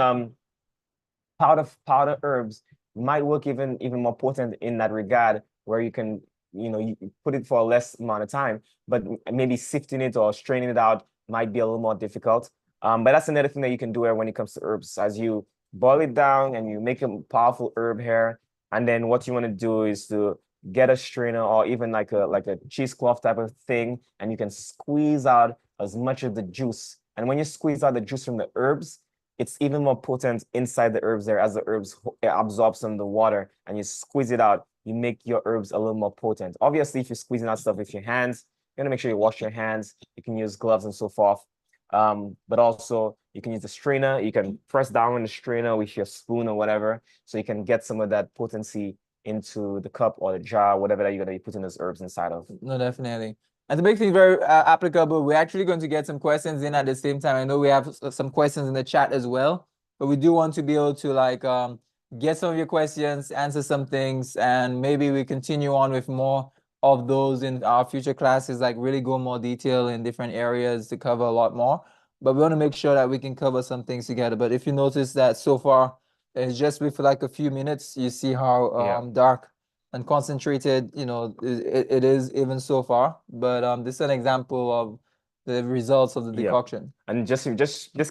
powder herbs might work even more potent in that regard, where you can, you put it for a less amount of time, but maybe sifting it or straining it out might be a little more difficult. But that's another thing that you can do when it comes to herbs. As you boil it down and you make a powerful herb here, and then what you want to do is to get a strainer or even like a cheesecloth type of thing, and you can squeeze out as much of the juice. And when you squeeze out the juice from the herbs, it's even more potent inside the herbs there, as the herbs absorb some of the water and you squeeze it out. You make your herbs a little more potent. Obviously, if you're squeezing out stuff with your hands, you're gonna make sure you wash your hands. You can use gloves and so forth. But also you can use the strainer. You can press down on the strainer with your spoon or whatever, so you can get some of that potency into the cup or the jar, whatever that you're gonna be putting those herbs inside of. No, definitely. And to make things very applicable, we're actually going to get some questions in at the same time. I know we have some questions in the chat as well, but we do want to be able to get some of your questions, answer some things, and maybe we continue on with more of those in our future classes, like really go more detail in different areas to cover a lot more. But we want to make sure that we can cover some things together. But if you notice that so far, it's just with like a few minutes, you see how dark and concentrated, it is even so far. But this is an example of the results of the decoction. And just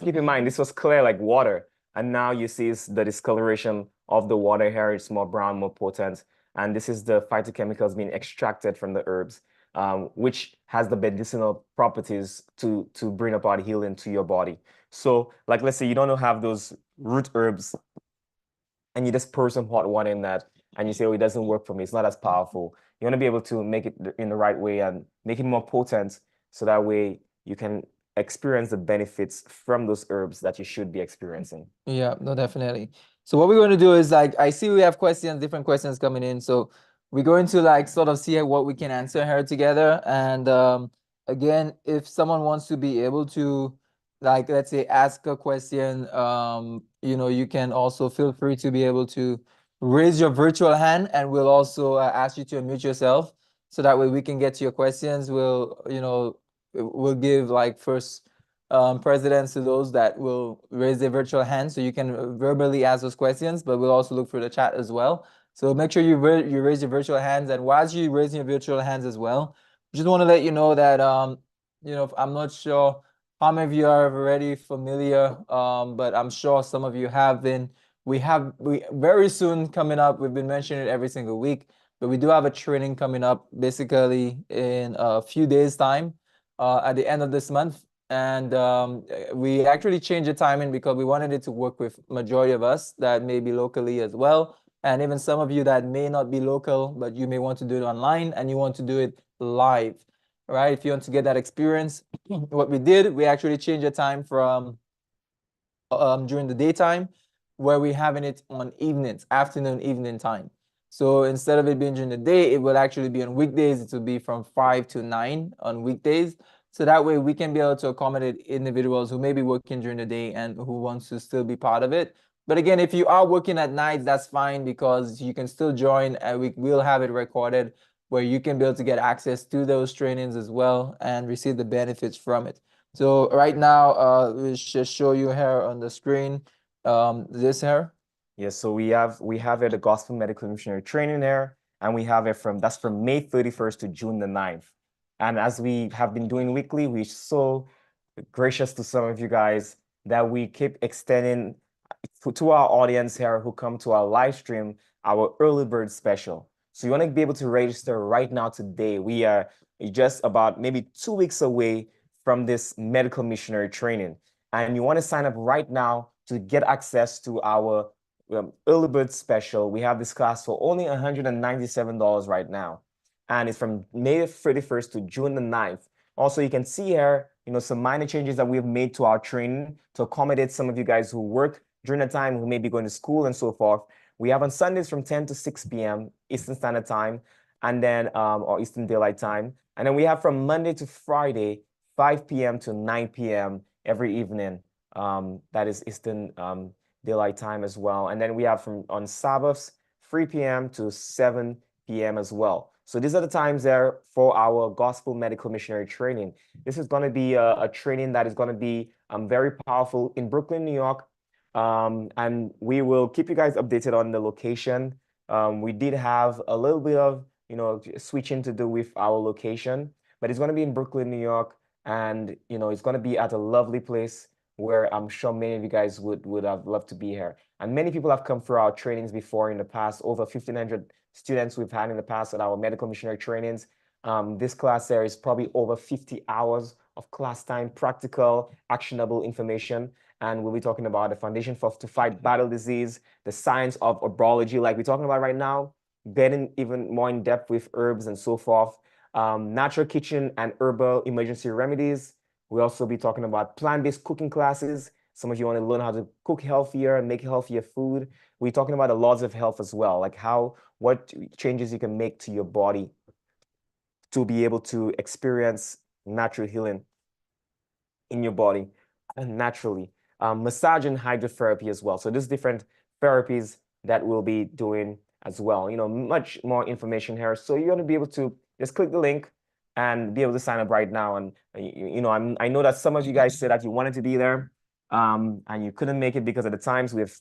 keep in mind, this was clear like water, and now you see the discoloration of the water here. It's more brown, more potent, and this is the phytochemicals being extracted from the herbs, which has the medicinal properties to bring about healing to your body. So, like, let's say you don't have those root herbs, and you just pour some hot water in that, and you say, oh, it doesn't work for me. It's not as powerful. You want to be able to make it in the right way and make it more potent, so that way you can experience the benefits from those herbs that you should be experiencing. Yeah, no, definitely. So what we're going to do is I see we have questions, different questions coming in. So we're going to sort of see what we can answer here together. And again, if someone wants to be able to let's say ask a question, you can also feel free to be able to raise your virtual hand, and we'll also ask you to unmute yourself, so that way we can get to your questions. We'll give first precedence to those that will raise their virtual hand, so you can verbally ask those questions, but we'll also look through the chat as well. So make sure you raise your virtual hands, and whilst you're raising your virtual hands as well, just want to let you know that I'm not sure how many of you are already familiar, but I'm sure some of you have been. We very soon coming up, we've been mentioning it every single week, but we do have a training coming up basically in a few days' time, at the end of this month. And we actually changed the timing because we wanted it to work with majority of us that may be locally as well, and even some of you that may not be local, but you may want to do it online and you want to do it live, right? If you want to get that experience, what we did, we actually changed the time from during the daytime, where we're having it on evenings, afternoon, evening time. So instead of it being during the day, it will actually be on weekdays. It will be from 5 to 9 on weekdays. So that way we can be able to accommodate individuals who may be working during the day and who wants to still be part of it. But again, if you are working at night, that's fine, because you can still join, and we will have it recorded where you can be able to get access to those trainings as well and receive the benefits from it. So right now, we should show you here on the screen, this here. Yes, so we have here the Gospel Medical Missionary Training there, and we have it from May 31st to June the 9th. And as we have been doing weekly, we're so gracious to some of you guys that we keep extending to our audience here who come to our live stream, our early bird special. So you want to be able to register right now today. We are just about maybe 2 weeks away from this medical missionary training, and you want to sign up right now to get access to our early bird special. We have this class for only $197 right now, and it's from May 31st to June the 9th. Also, you can see here, some minor changes that we've made to our training to accommodate some of you guys who work during the time, who may be going to school and so forth. We have on Sundays from 10 to 6 p.m. Eastern Standard Time, and then or Eastern Daylight Time. And then we have from Monday to Friday, 5 p.m. to 9 p.m. every evening. That is Eastern Daylight Time as well. And then we have from on Sabbaths, 3 p.m. to 7 p.m. as well. So these are the times there for our gospel medical missionary training. This is going to be a training that is going to be very powerful in Brooklyn, New York. And we will keep you guys updated on the location. We did have a little bit of, switching to do with our location, but it's going to be in Brooklyn, New York. And, it's going to be at a lovely place where I'm sure many of you guys would have loved to be here. And many people have come through our trainings before in the past, over 1,500 students we've had in the past at our medical missionary trainings. This class there is probably over 50 hours of class time, practical, actionable information. And we'll be talking about the foundation to fight battle disease, the science of herbology, like we're talking about right now, getting even more in depth with herbs and so forth, natural kitchen and herbal emergency remedies. We'll also be talking about plant-based cooking classes. Some of you want to learn how to cook healthier and make healthier food. We're talking about the laws of health as well, like what changes you can make to your body to be able to experience natural healing in your body and naturally. Massage and hydrotherapy as well. So there's different therapies that we'll be doing as well. Much more information here. So you're going to be able to just click the link and be able to sign up right now. And I know that some of you guys said that you wanted to be there, and you couldn't make it because of the times. We've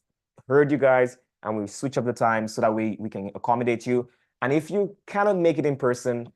heard you guys, and we switch up the time so that we can accommodate you. And if you cannot make it in person,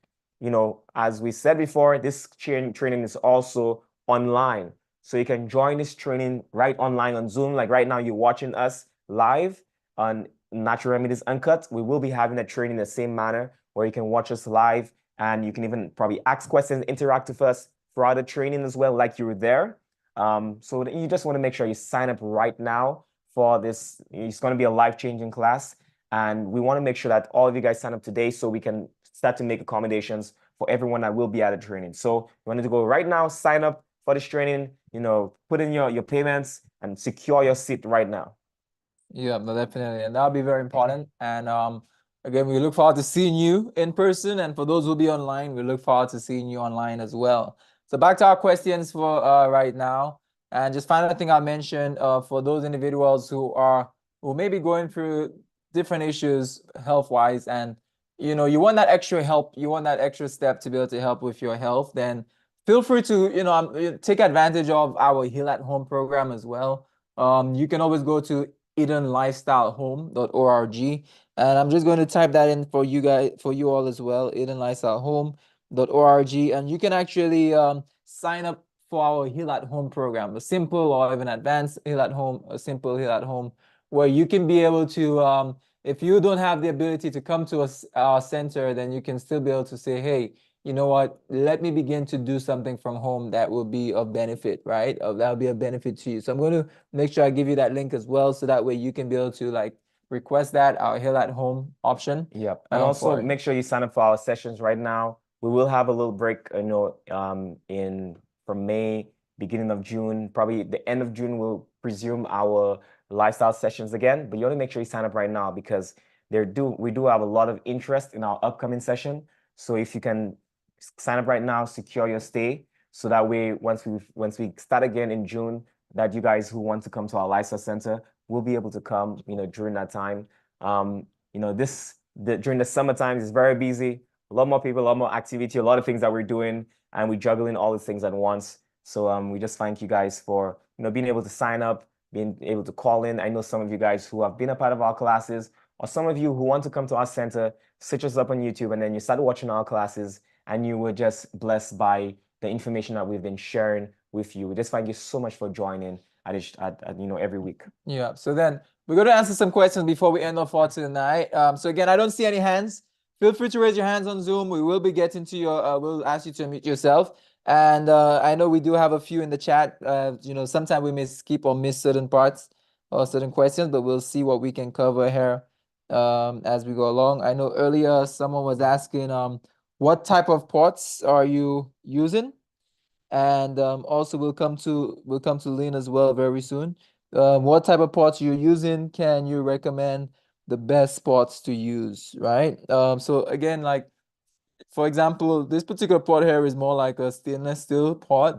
as we said before, this training is also online. So you can join this training right online on Zoom. Like right now, you're watching us live on Natural Remedies Uncut. We will be having a training in the same manner where you can watch us live, and you can even probably ask questions, interact with us throughout the training as well, like you were there. So you just want to make sure you sign up right now for this. It's going to be a life-changing class, and we want to make sure that all of you guys sign up today so we can start to make accommodations for everyone that will be at the training. So you wanted to go right now, sign up for this training, put in your payments and secure your seat right now. Yeah, no, definitely. And that'll be very important. And again, we look forward to seeing you in person. And for those who'll be online, we look forward to seeing you online as well. So back to our questions for right now. And just final thing I'll mention for those individuals who may be going through different issues health-wise, and you want that extra help, you want that extra step to be able to help with your health, then feel free to take advantage of our Heal at Home program as well. You can always go to EdenLifestyleHome.org, and I'm just going to type that in for you guys, for you all as well, EdenLifestyleHome.org, and you can actually sign up for our Heal at Home program, a simple or even advanced Heal at Home, a simple Heal at Home, where you can be able to, if you don't have the ability to come to our center, then you can still be able to say, hey, you know what, let me begin to do something from home that will be of benefit, right? That'll be a benefit to you. So I'm going to make sure I give you that link as well, so that way you can be able to request that, our Heal at Home option. Yep. And also make sure you sign up for our sessions right now. We will have a little break, from May, beginning of June, probably the end of June, we'll resume our lifestyle sessions again. But you want to make sure you sign up right now, because we do have a lot of interest in our upcoming session. So if you can sign up right now, secure your stay, so that way once we start again in June, that you guys who want to come to our lifestyle center will be able to come, during that time. During the summer times, it's very busy. A lot more people, a lot more activity, a lot of things that we're doing, and we're juggling all the things at once. So we just thank you guys for being able to sign up, being able to call in. I know some of you guys who have been a part of our classes, or some of you who want to come to our center, search us up on YouTube, and then you started watching our classes, and you were just blessed by the information that we've been sharing with you. We just thank you so much for joining every week. Yeah. So then we're going to answer some questions before we end off for tonight. So again, I don't see any hands. Feel free to raise your hands on Zoom. We will be getting to your. We'll ask you to unmute yourself. And I know we do have a few in the chat. Sometimes we may skip or miss certain parts or certain questions, but we'll see what we can cover here as we go along. I know earlier someone was asking, what type of pots are you using? And also we'll come to Lynn as well very soon. What type of pots you're using? Can you recommend the best pots to use, right? So again, like for example, this particular pot here is more like a stainless steel pot.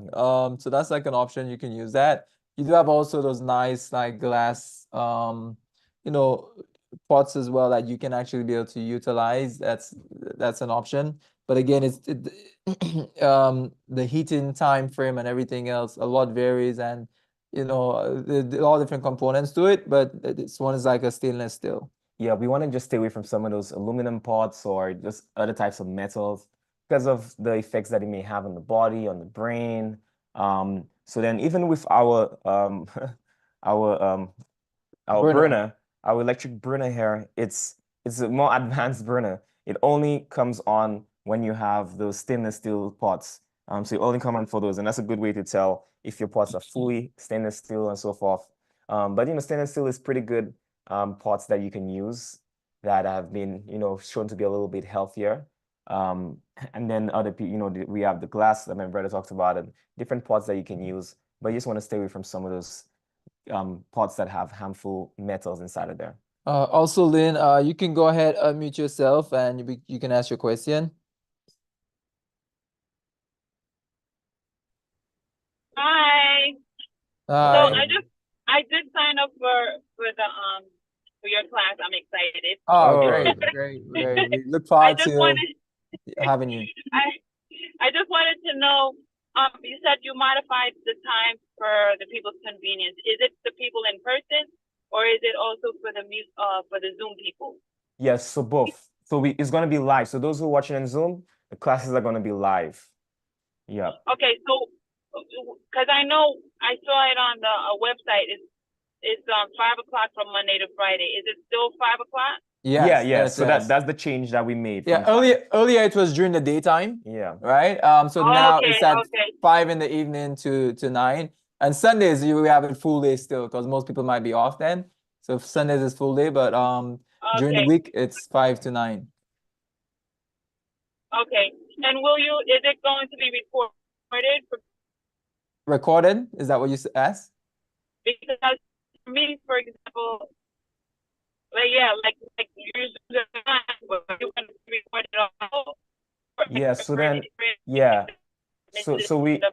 So that's like an option. You can use that. You do have also those nice like glass, you know, pots as well that you can actually be able to utilize. That's an option. But again, the heating time frame and everything else, a lot varies, and you know, all different components to it. But this one is like a stainless steel. Yeah, we want to just stay away from some of those aluminum pots or just other types of metals because of the effects that it may have on the body, on the brain. So then even with our our our Burner. burner, our electric burner here, it's a more advanced burner. It only comes on when you have those stainless steel pots. So you only come on for those, and that's a good way to tell if your pots are fully stainless steel and so forth. But stainless steel is pretty good pots that you can use that have been, shown to be a little bit healthier. And then other people, we have the glass that my brother talked about, and different pots that you can use. But you just want to stay away from some of those pots that have harmful metals inside of there. Also, Lynn, you can go ahead, unmute yourself, and you can ask your question. Hi. So Hi. I did sign up for the for your class. I'm excited. Oh, Oh, great, great, great. We look I forward just to wanted having you. I I just wanted to know. You said you modified the time for the people's convenience. Is it the people in person, or is it also for the Zoom people? yes, so both. So it's going to be live. So those who are watching on Zoom, the classes are going to be live. Yeah. Okay, so because I know I saw it on the website. It's 5 o'clock from Monday to Friday. Is it still 5 o'clock? Yeah, Yes, yeah. yes, So yes. that's the change that we made Yeah, from earlier it was during the daytime, yeah. right? So now Okay, it's at okay, 5 in the evening to 9. And Sundays we have it full day still because most people might be off then. So Sundays is full day, but during the okay, week it's 5 to 9. okay. And is it going to be recorded? Recorded? Is that what you asked? Because for me, for example, like you use the time, you can record it all. Yeah, so then yeah. So so we The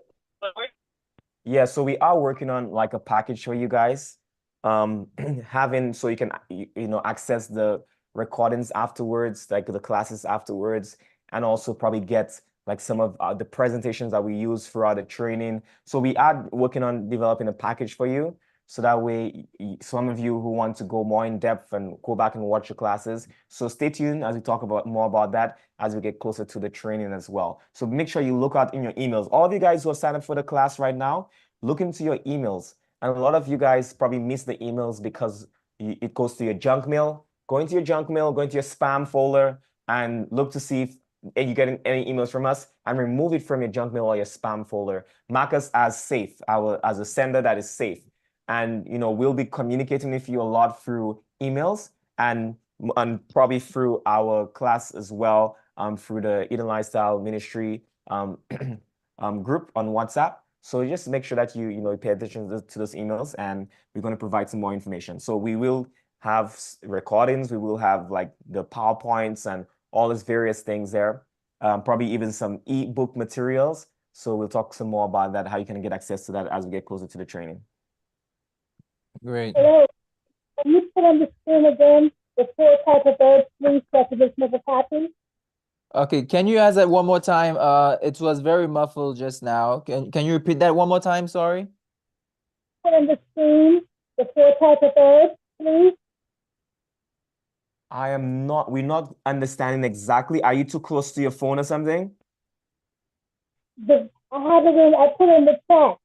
Yeah, so we are working on like a package for you guys. Having so you can access the recordings afterwards, like the classes afterwards, and also probably get like some of the presentations that we use throughout the training. So we are working on developing a package for you. So that way, some of you who want to go more in depth and go back and watch your classes. So stay tuned as we talk about more about that as we get closer to the training as well. So make sure you look out in your emails. All of you guys who are signed up for the class right now, look into your emails. And a lot of you guys probably miss the emails because it goes to your junk mail. Go into your junk mail, go into your spam folder, and look to see if you're getting any emails from us, and remove it from your junk mail or your spam folder. Mark us as safe, as a sender that is safe. And we'll be communicating with you a lot through emails and probably through our class as well, through the Eden Lifestyle Ministry group on WhatsApp. So just make sure that you pay attention to those emails, and we're going to provide some more information. So we will have recordings, we will have like the PowerPoints and all these various things there, probably even some ebook materials. So we'll talk some more about that, how you can get access to that as we get closer to the training. Great. Hello. Can you put on the screen again the 4 types of birds, please, so that this never happens? Okay, can you ask that one more time? It was very muffled just now. Can you repeat that one more time? Sorry. Put on the screen the 4 types of birds, please. We're not understanding exactly. Are you too close to your phone or something? I put in the chat.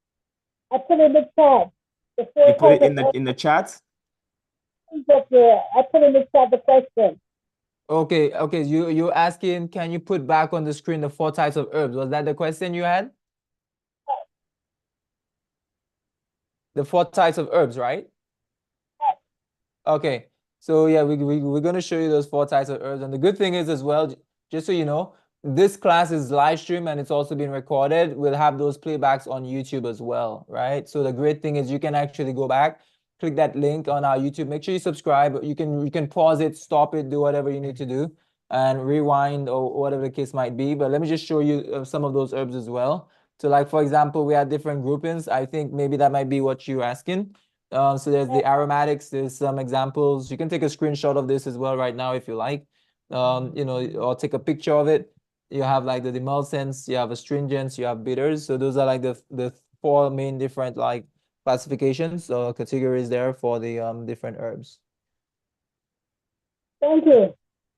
I put in the chat. The 4 You put it types of birds in the chat? up there. I put in the chat the question. Okay, okay. You're asking, can you put back on the screen the 4 types of herbs? Was that the question you had? The 4 types of herbs, right? Okay. So yeah, we're gonna show you those 4 types of herbs. And the good thing is as well, just so you know, this class is live stream and it's also being recorded. We'll have those playbacks on YouTube as well, right? So the great thing is you can actually go back click that link on our YouTube. Make sure you subscribe. You can pause it, stop it, do whatever you need to do, and rewind or whatever the case might be. But let me just show you some of those herbs as well. So like, for example, we have different groupings. I think maybe that might be what you're asking. So there's the aromatics, there's some examples. You can take a screenshot of this as well right now if you like, or take a picture of it. You have like the demulcents, you have astringents, you have bitters. So those are like the four main different like classifications or categories there for the different herbs. Thank you.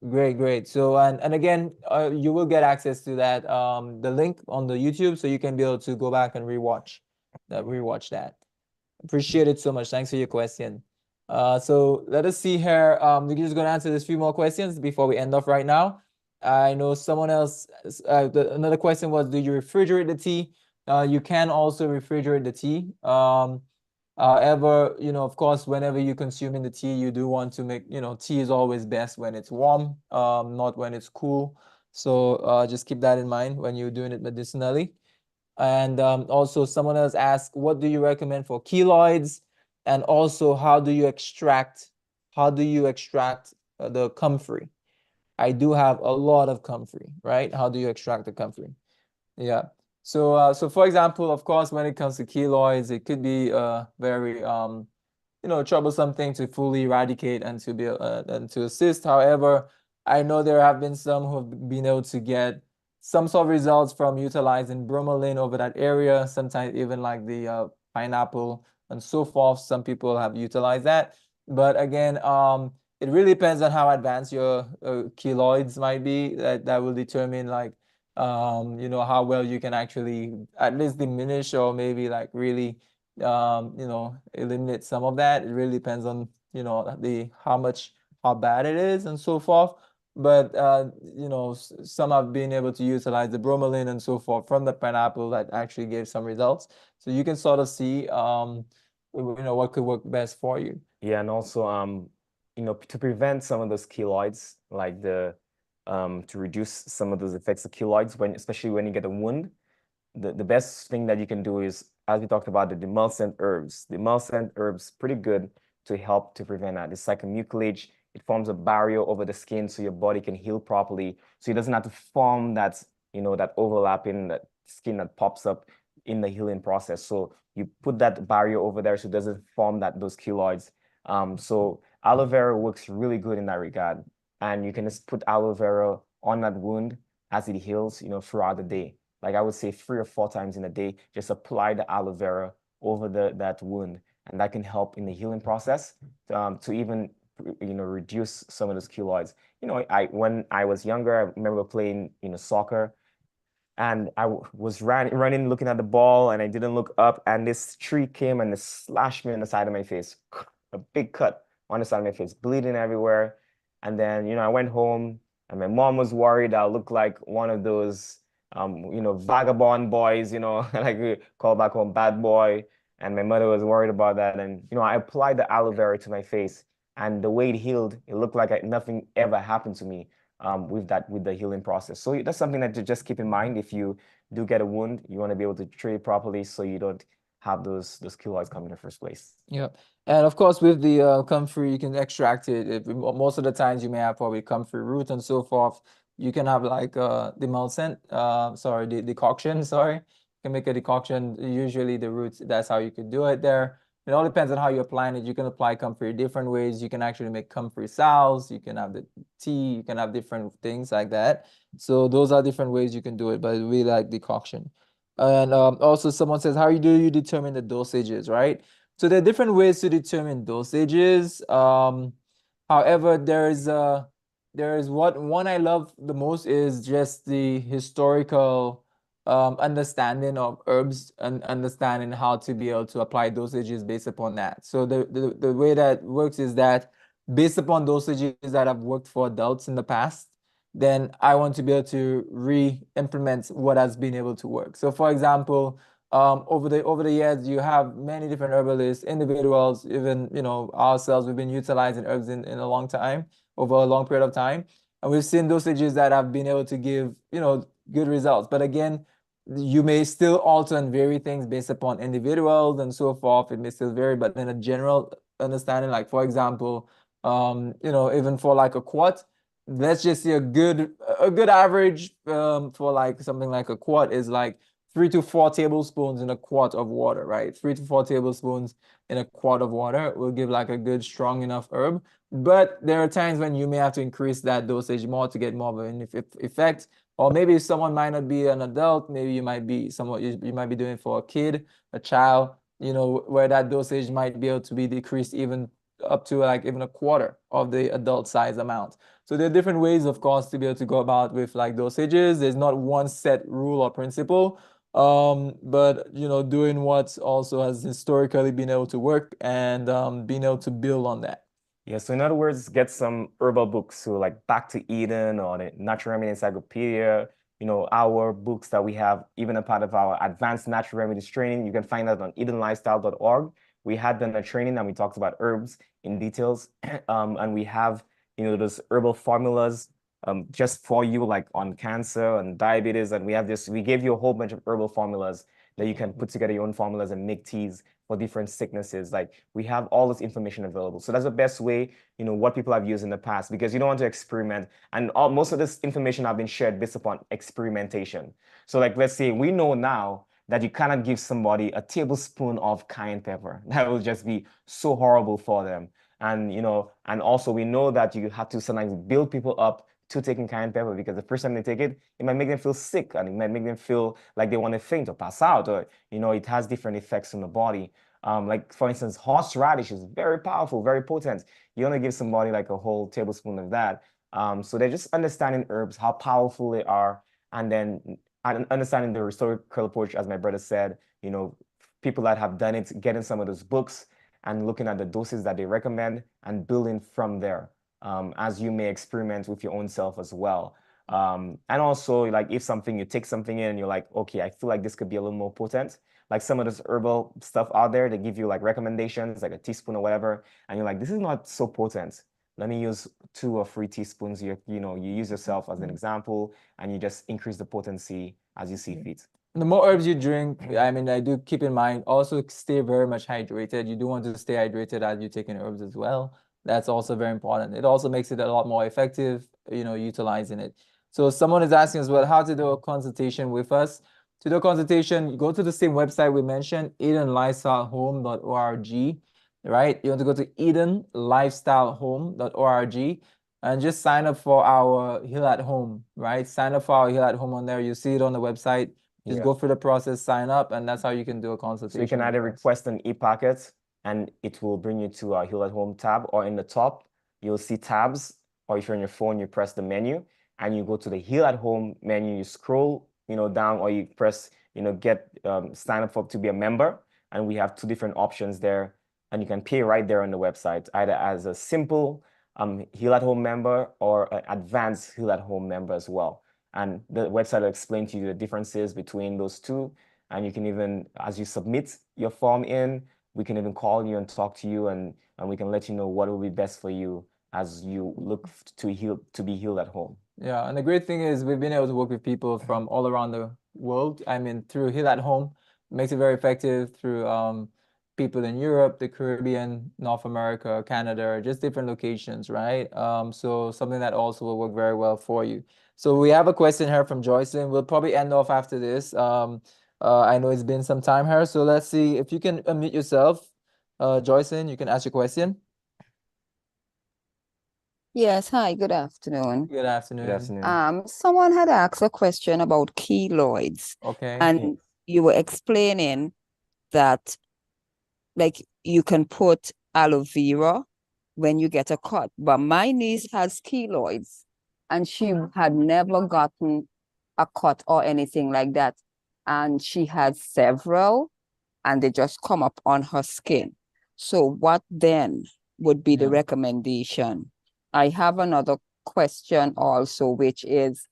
Great. So and again, you will get access to that the link on the YouTube, so you can be able to go back and rewatch that. Appreciate it so much. Thanks for your question. So let us see here. We're just gonna answer this few more questions before we end off right now. I know someone else. Another question was, do you refrigerate the tea? You can also refrigerate the tea. However, of course, whenever you're consuming the tea, you do want to make, tea is always best when it's warm, not when it's cool. So just keep that in mind when you're doing it medicinally. And also someone else asked, what do you recommend for keloids? And also, how do you extract the comfrey? I do have a lot of comfrey, right? How do you extract the comfrey? Yeah. So for example, of course, when it comes to keloids, it could be very troublesome thing to fully eradicate and to be and to assist. However, I know there have been some who have been able to get some sort of results from utilizing bromelain over that area. Sometimes even like the pineapple and so forth. Some people have utilized that, but again, it really depends on how advanced your keloids might be. That will determine like how well you can actually at least diminish or maybe like really eliminate some of that. It really depends on how bad it is and so forth. But some have been able to utilize the bromelain and so forth from the pineapple that actually gave some results. So you can sort of see what could work best for you. Yeah, and also to prevent some of those keloids, like to reduce some of those effects of keloids, especially when you get a wound, the best thing that you can do is, as we talked about, the demulcent herbs. The demulcent herbs pretty good to help to prevent that. It's like a mucilage. It forms a barrier over the skin so your body can heal properly. So it doesn't have to form that, that overlapping that skin that pops up in the healing process. So you put that barrier over there so it doesn't form those keloids. So aloe vera works really good in that regard. And you can just put aloe vera on that wound as it heals, throughout the day. Like I would say 3 or 4 times in a day, just apply the aloe vera over that wound. And that can help in the healing process to even reduce some of those keloids. When I was younger, I remember playing soccer, and I was running looking at the ball, and I didn't look up, and this tree came and it slashed me on the side of my face, a big cut on the side of my face, bleeding everywhere. And then I went home, and my mom was worried I looked like one of those vagabond boys, like we call back home bad boy. And my mother was worried about that. And I applied the aloe vera to my face, and the way it healed, it looked like nothing ever happened to me with the healing process. So that's something that to just keep in mind. If you do get a wound, you want to be able to treat it properly so you don't have those keloids come in the first place. Yeah. And of course, with the comfrey, you can extract it. Most of the times you may have probably comfrey root and so forth. You can have like demulcent, the decoction, You can make a decoction. Usually the roots, that's how you could do it there. It all depends on how you apply it. You can apply comfrey different ways. You can actually make comfrey salves. You can have the tea. You can have different things like that. So those are different ways you can do it, but we like decoction. And also someone says, how do you determine the dosages, right? So there are different ways to determine dosages. However, there is one I love the most is just the historical understanding of herbs and understanding how to be able to apply dosages based upon that. So the way that works is that based upon dosages that have worked for adults in the past, then I want to be able to re-implement what has been able to work. So for example, over the years, you have many different herbalists, individuals, even ourselves, we've been utilizing herbs in a long time, over a long period of time. And we've seen dosages that have been able to give, good results. But again, you may still alter and vary things based upon individuals and so forth. It may still vary, but in a general understanding. Like, for example, even for like a quart, let's just say a good average for like something like a quart is like 3 to 4 tablespoons in a quart of water, right? 3 to 4 tablespoons in a quart of water will give like a good strong enough herb. But there are times when you may have to increase that dosage more to get more of an effect. Or maybe someone might not be an adult, maybe you might be you might be doing it for a kid, a child, where that dosage might be able to be decreased even up to like even a quarter of the adult size amount. So there are different ways, of course, to be able to go about with like dosages. There's not one set rule or principle, but doing what also has historically been able to work and being able to build on that. Yeah, so in other words, get some herbal books, so like Back to Eden or the Natural Remedy Encyclopedia, our books that we have, even a part of our advanced natural remedies training. You can find that on EdenLifestyle.org. We had done a training and we talked about herbs in details. And we have, those herbal formulas just for you, like on cancer and diabetes. And we gave you a whole bunch of herbal formulas that you can put together your own formulas and make teas for different sicknesses. Like, we have all this information available. So that's the best way, what people have used in the past, because you don't want to experiment. And most of this information have been shared based upon experimentation. So like, let's say we know now that you cannot give somebody a tablespoon of cayenne pepper. That will just be so horrible for them. And, and also we know that you have to sometimes build people up to taking cayenne pepper, because the first time they take it, it might make them feel sick and it might make them feel like they want to faint or pass out, or, it has different effects on the body. Like, for instance, horseradish is very powerful, very potent. You want to give somebody like a whole tablespoon of that. So they're just understanding herbs, how powerful they are, and then understanding the historical approach, as my brother said, people that have done it, getting some of those books and looking at the doses that they recommend and building from there. As you may experiment with your own self as well. And also, like, if you take something in and you're like, okay, I feel like this could be a little more potent. Like some of this herbal stuff out there, they give you like recommendations, like a teaspoon or whatever, and you're like, this is not so potent. Let me use 2 or 3 teaspoons. You use yourself as an example, and you just increase the potency as you see fit. The more herbs you drink, I mean, I do keep in mind, also stay very much hydrated. You do want to stay hydrated as you're taking herbs as well. That's also very important. It also makes it a lot more effective, utilizing it. So someone is asking as well how to do a consultation with us. To do a consultation, go to the same website we mentioned, EdenLifestyleHome.org, right? You want to go to EdenLifestyleHome.org and just sign up for our Heal at Home, right? Sign up for our Heal at Home on there. You see it on the website. Just go through the process, sign up, and that's how you can do a consultation. So you can either request an e-packet, and it will bring you to our Heal at Home tab, or in the top, you'll see tabs, or if you're on your phone, you press the menu, and you go to the Heal at Home menu, you scroll, down, or you press, get sign up to be a member, and we have 2 different options there, and you can pay right there on the website, either as a simple Heal at Home member or an advanced Heal at Home member as well. And the website will explain to you the differences between those 2. And you can even, as you submit your form in, we can even call you and talk to you, and we can let you know what will be best for you as you look to be healed at home. Yeah, and the great thing is we've been able to work with people from all around the world. I mean, through Heal at Home, makes it very effective through people in Europe, the Caribbean, North America, Canada, just different locations, right? So something that also will work very well for you. So we have a question here from Joycelyn. We'll probably end off after this. I know it's been some time here, so let's see if you can unmute yourself. Joycelyn, you can ask your question. Yes, hi, good afternoon. Good afternoon. Good afternoon. Someone had asked a question about keloids. Okay. And you were explaining that, like, you can put aloe vera when you get a cut. But my niece has keloids, and she had never gotten a cut or anything like that. And she had several, and they just come up on her skin. So what then would be the recommendation? I have another question also, which is,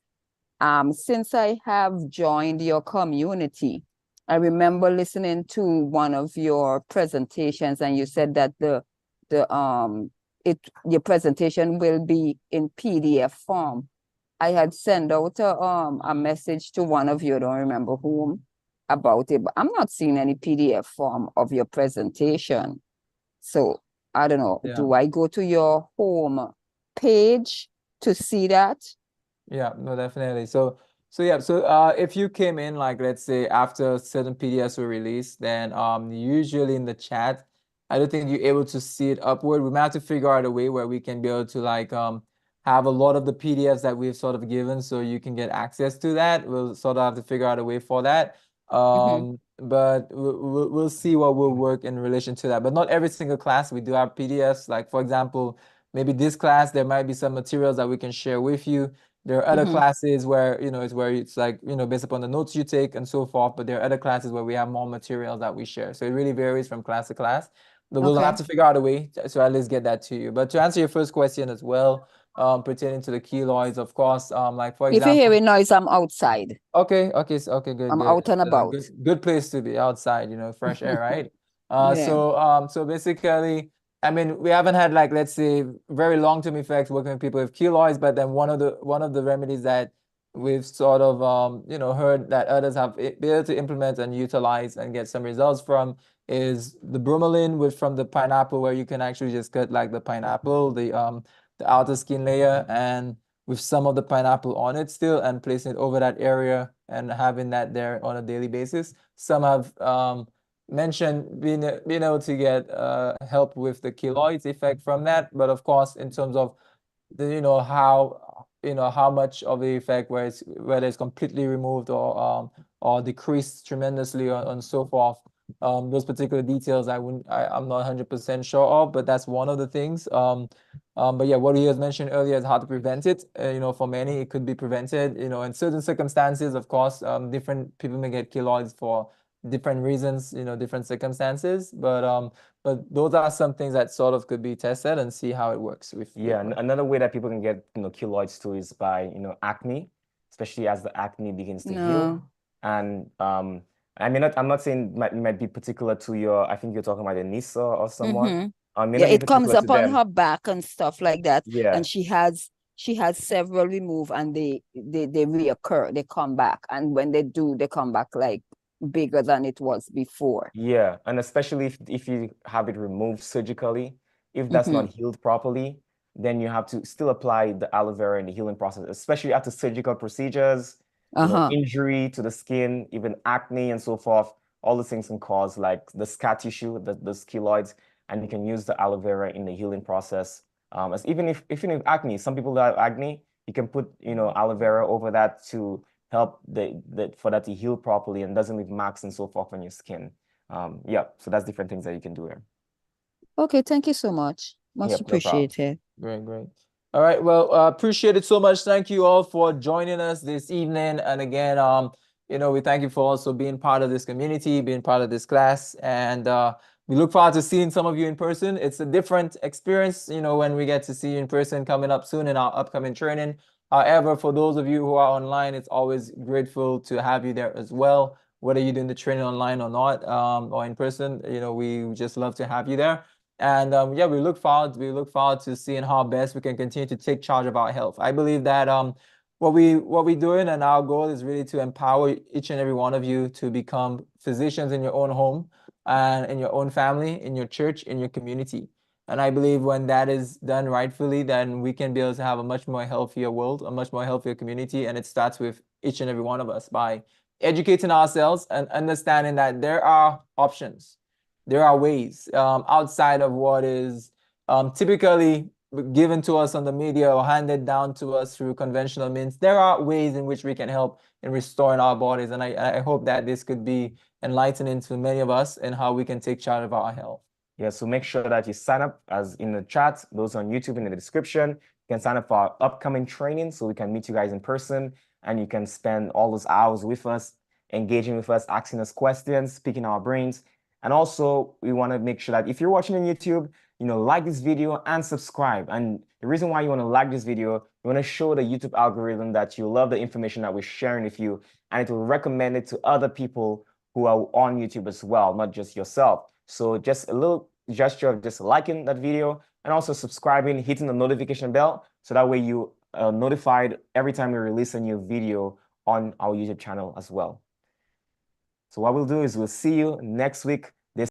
since I have joined your community, I remember listening to one of your presentations, and you said that your presentation will be in PDF form. I had sent out a message to one of you, I don't remember whom, about it, but I'm not seeing any PDF form of your presentation. So I don't know, Yeah. do I go to your home page to see that? Yeah, no, definitely. So if you came in, like, let's say after certain PDFs were released, then usually in the chat, I don't think you're able to see it upward. We might have to figure out a way where we can be able to like have a lot of the PDFs that we've sort of given so you can get access to that. We'll sort of have to figure out a way for that. But we'll see what will work in relation to that. But not every single class we do have PDFs. Like, for example, maybe this class, there might be some materials that we can share with you. There are other classes where, it's like, based upon the notes you take and so forth, but there are other classes where we have more materials that we share. So it really varies from class to class. But we'll have to figure out a way to at least get that to you. But to answer your first question as well, pertaining to the keloids, of course, like for If you're example, hearing noise, I'm outside. okay, good, I'm good. out and about. Good place to be outside, fresh air, right? Yeah. So basically, I mean, we haven't had, like, let's say, very long-term effects working with people with keloids, but then one of the remedies that we've sort of heard that others have been able to implement and utilize and get some results from is the bromelain from the pineapple, where you can actually just cut like the pineapple, the outer skin layer, and with some of the pineapple on it still, and placing it over that area and having that there on a daily basis. Some have mentioned being able to get help with the keloids effect from that, but of course, in terms of the how much of the effect, whether it's completely removed or decreased tremendously and so forth, those particular details I'm not 100% sure of, but that's one of the things. But yeah, what he has mentioned earlier is how to prevent it. For many, it could be prevented. In certain circumstances, of course, different people may get keloids for different reasons, different circumstances. But those are some things that sort of could be tested and see how it works with. Yeah, another way that people can get keloids too is by acne, especially as the acne begins to heal. And I mean, I'm not saying it might be particular to your. I think you're talking about Anissa or someone. May Yeah, not be it comes particular to up on them. her back and stuff like that. Yeah. And she has several removed, and they reoccur. They come back, and when they do, they come back like bigger than it was before. Yeah, and especially if you have it removed surgically, if that's not healed properly, then you have to still apply the aloe vera in the healing process, especially after surgical procedures, injury to the skin, even acne and so forth. All the things can cause like the scar tissue, the keloids, and you can use the aloe vera in the healing process. As even if acne, some people that have acne, you can put aloe vera over that to help for that to heal properly and doesn't leave marks and so forth on your skin. Yeah, so that's different things that you can do here. Okay, thank you so much. Much appreciated. Great. All right, well, appreciate it so much. Thank you all for joining us this evening. And again, we thank you for also being part of this community, being part of this class, and we look forward to seeing some of you in person. It's a different experience, when we get to see you in person coming up soon in our upcoming training. However, for those of you who are online, it's always grateful to have you there as well, whether you're doing the training online or not, or in person. We just love to have you there. And yeah, we look forward to seeing how best we can continue to take charge of our health. I believe that what we're doing, and our goal is really to empower each and every one of you to become physicians in your own home and in your own family, in your church, in your community. And I believe when that is done rightfully, then we can be able to have a much more healthier world, a much more healthier community. And it starts with each and every one of us by educating ourselves and understanding that there are options. There are ways outside of what is typically given to us on the media or handed down to us through conventional means. There are ways in which we can help in restoring our bodies. And I hope that this could be enlightening to many of us in how we can take charge of our health. Yeah, so make sure that you sign up as in the chat, those on YouTube in the description. You can sign up for our upcoming training so we can meet you guys in person and you can spend all those hours with us, engaging with us, asking us questions, picking our brains. And also, we want to make sure that if you're watching on YouTube, like this video and subscribe. And the reason why you want to like this video, you want to show the YouTube algorithm that you love the information that we're sharing with you, and it will recommend it to other people who are on YouTube as well, not just yourself. So just a little gesture of just liking that video and also subscribing, hitting the notification bell, so that way you are notified every time we release a new video on our YouTube channel as well. So what we'll do is we'll see you next week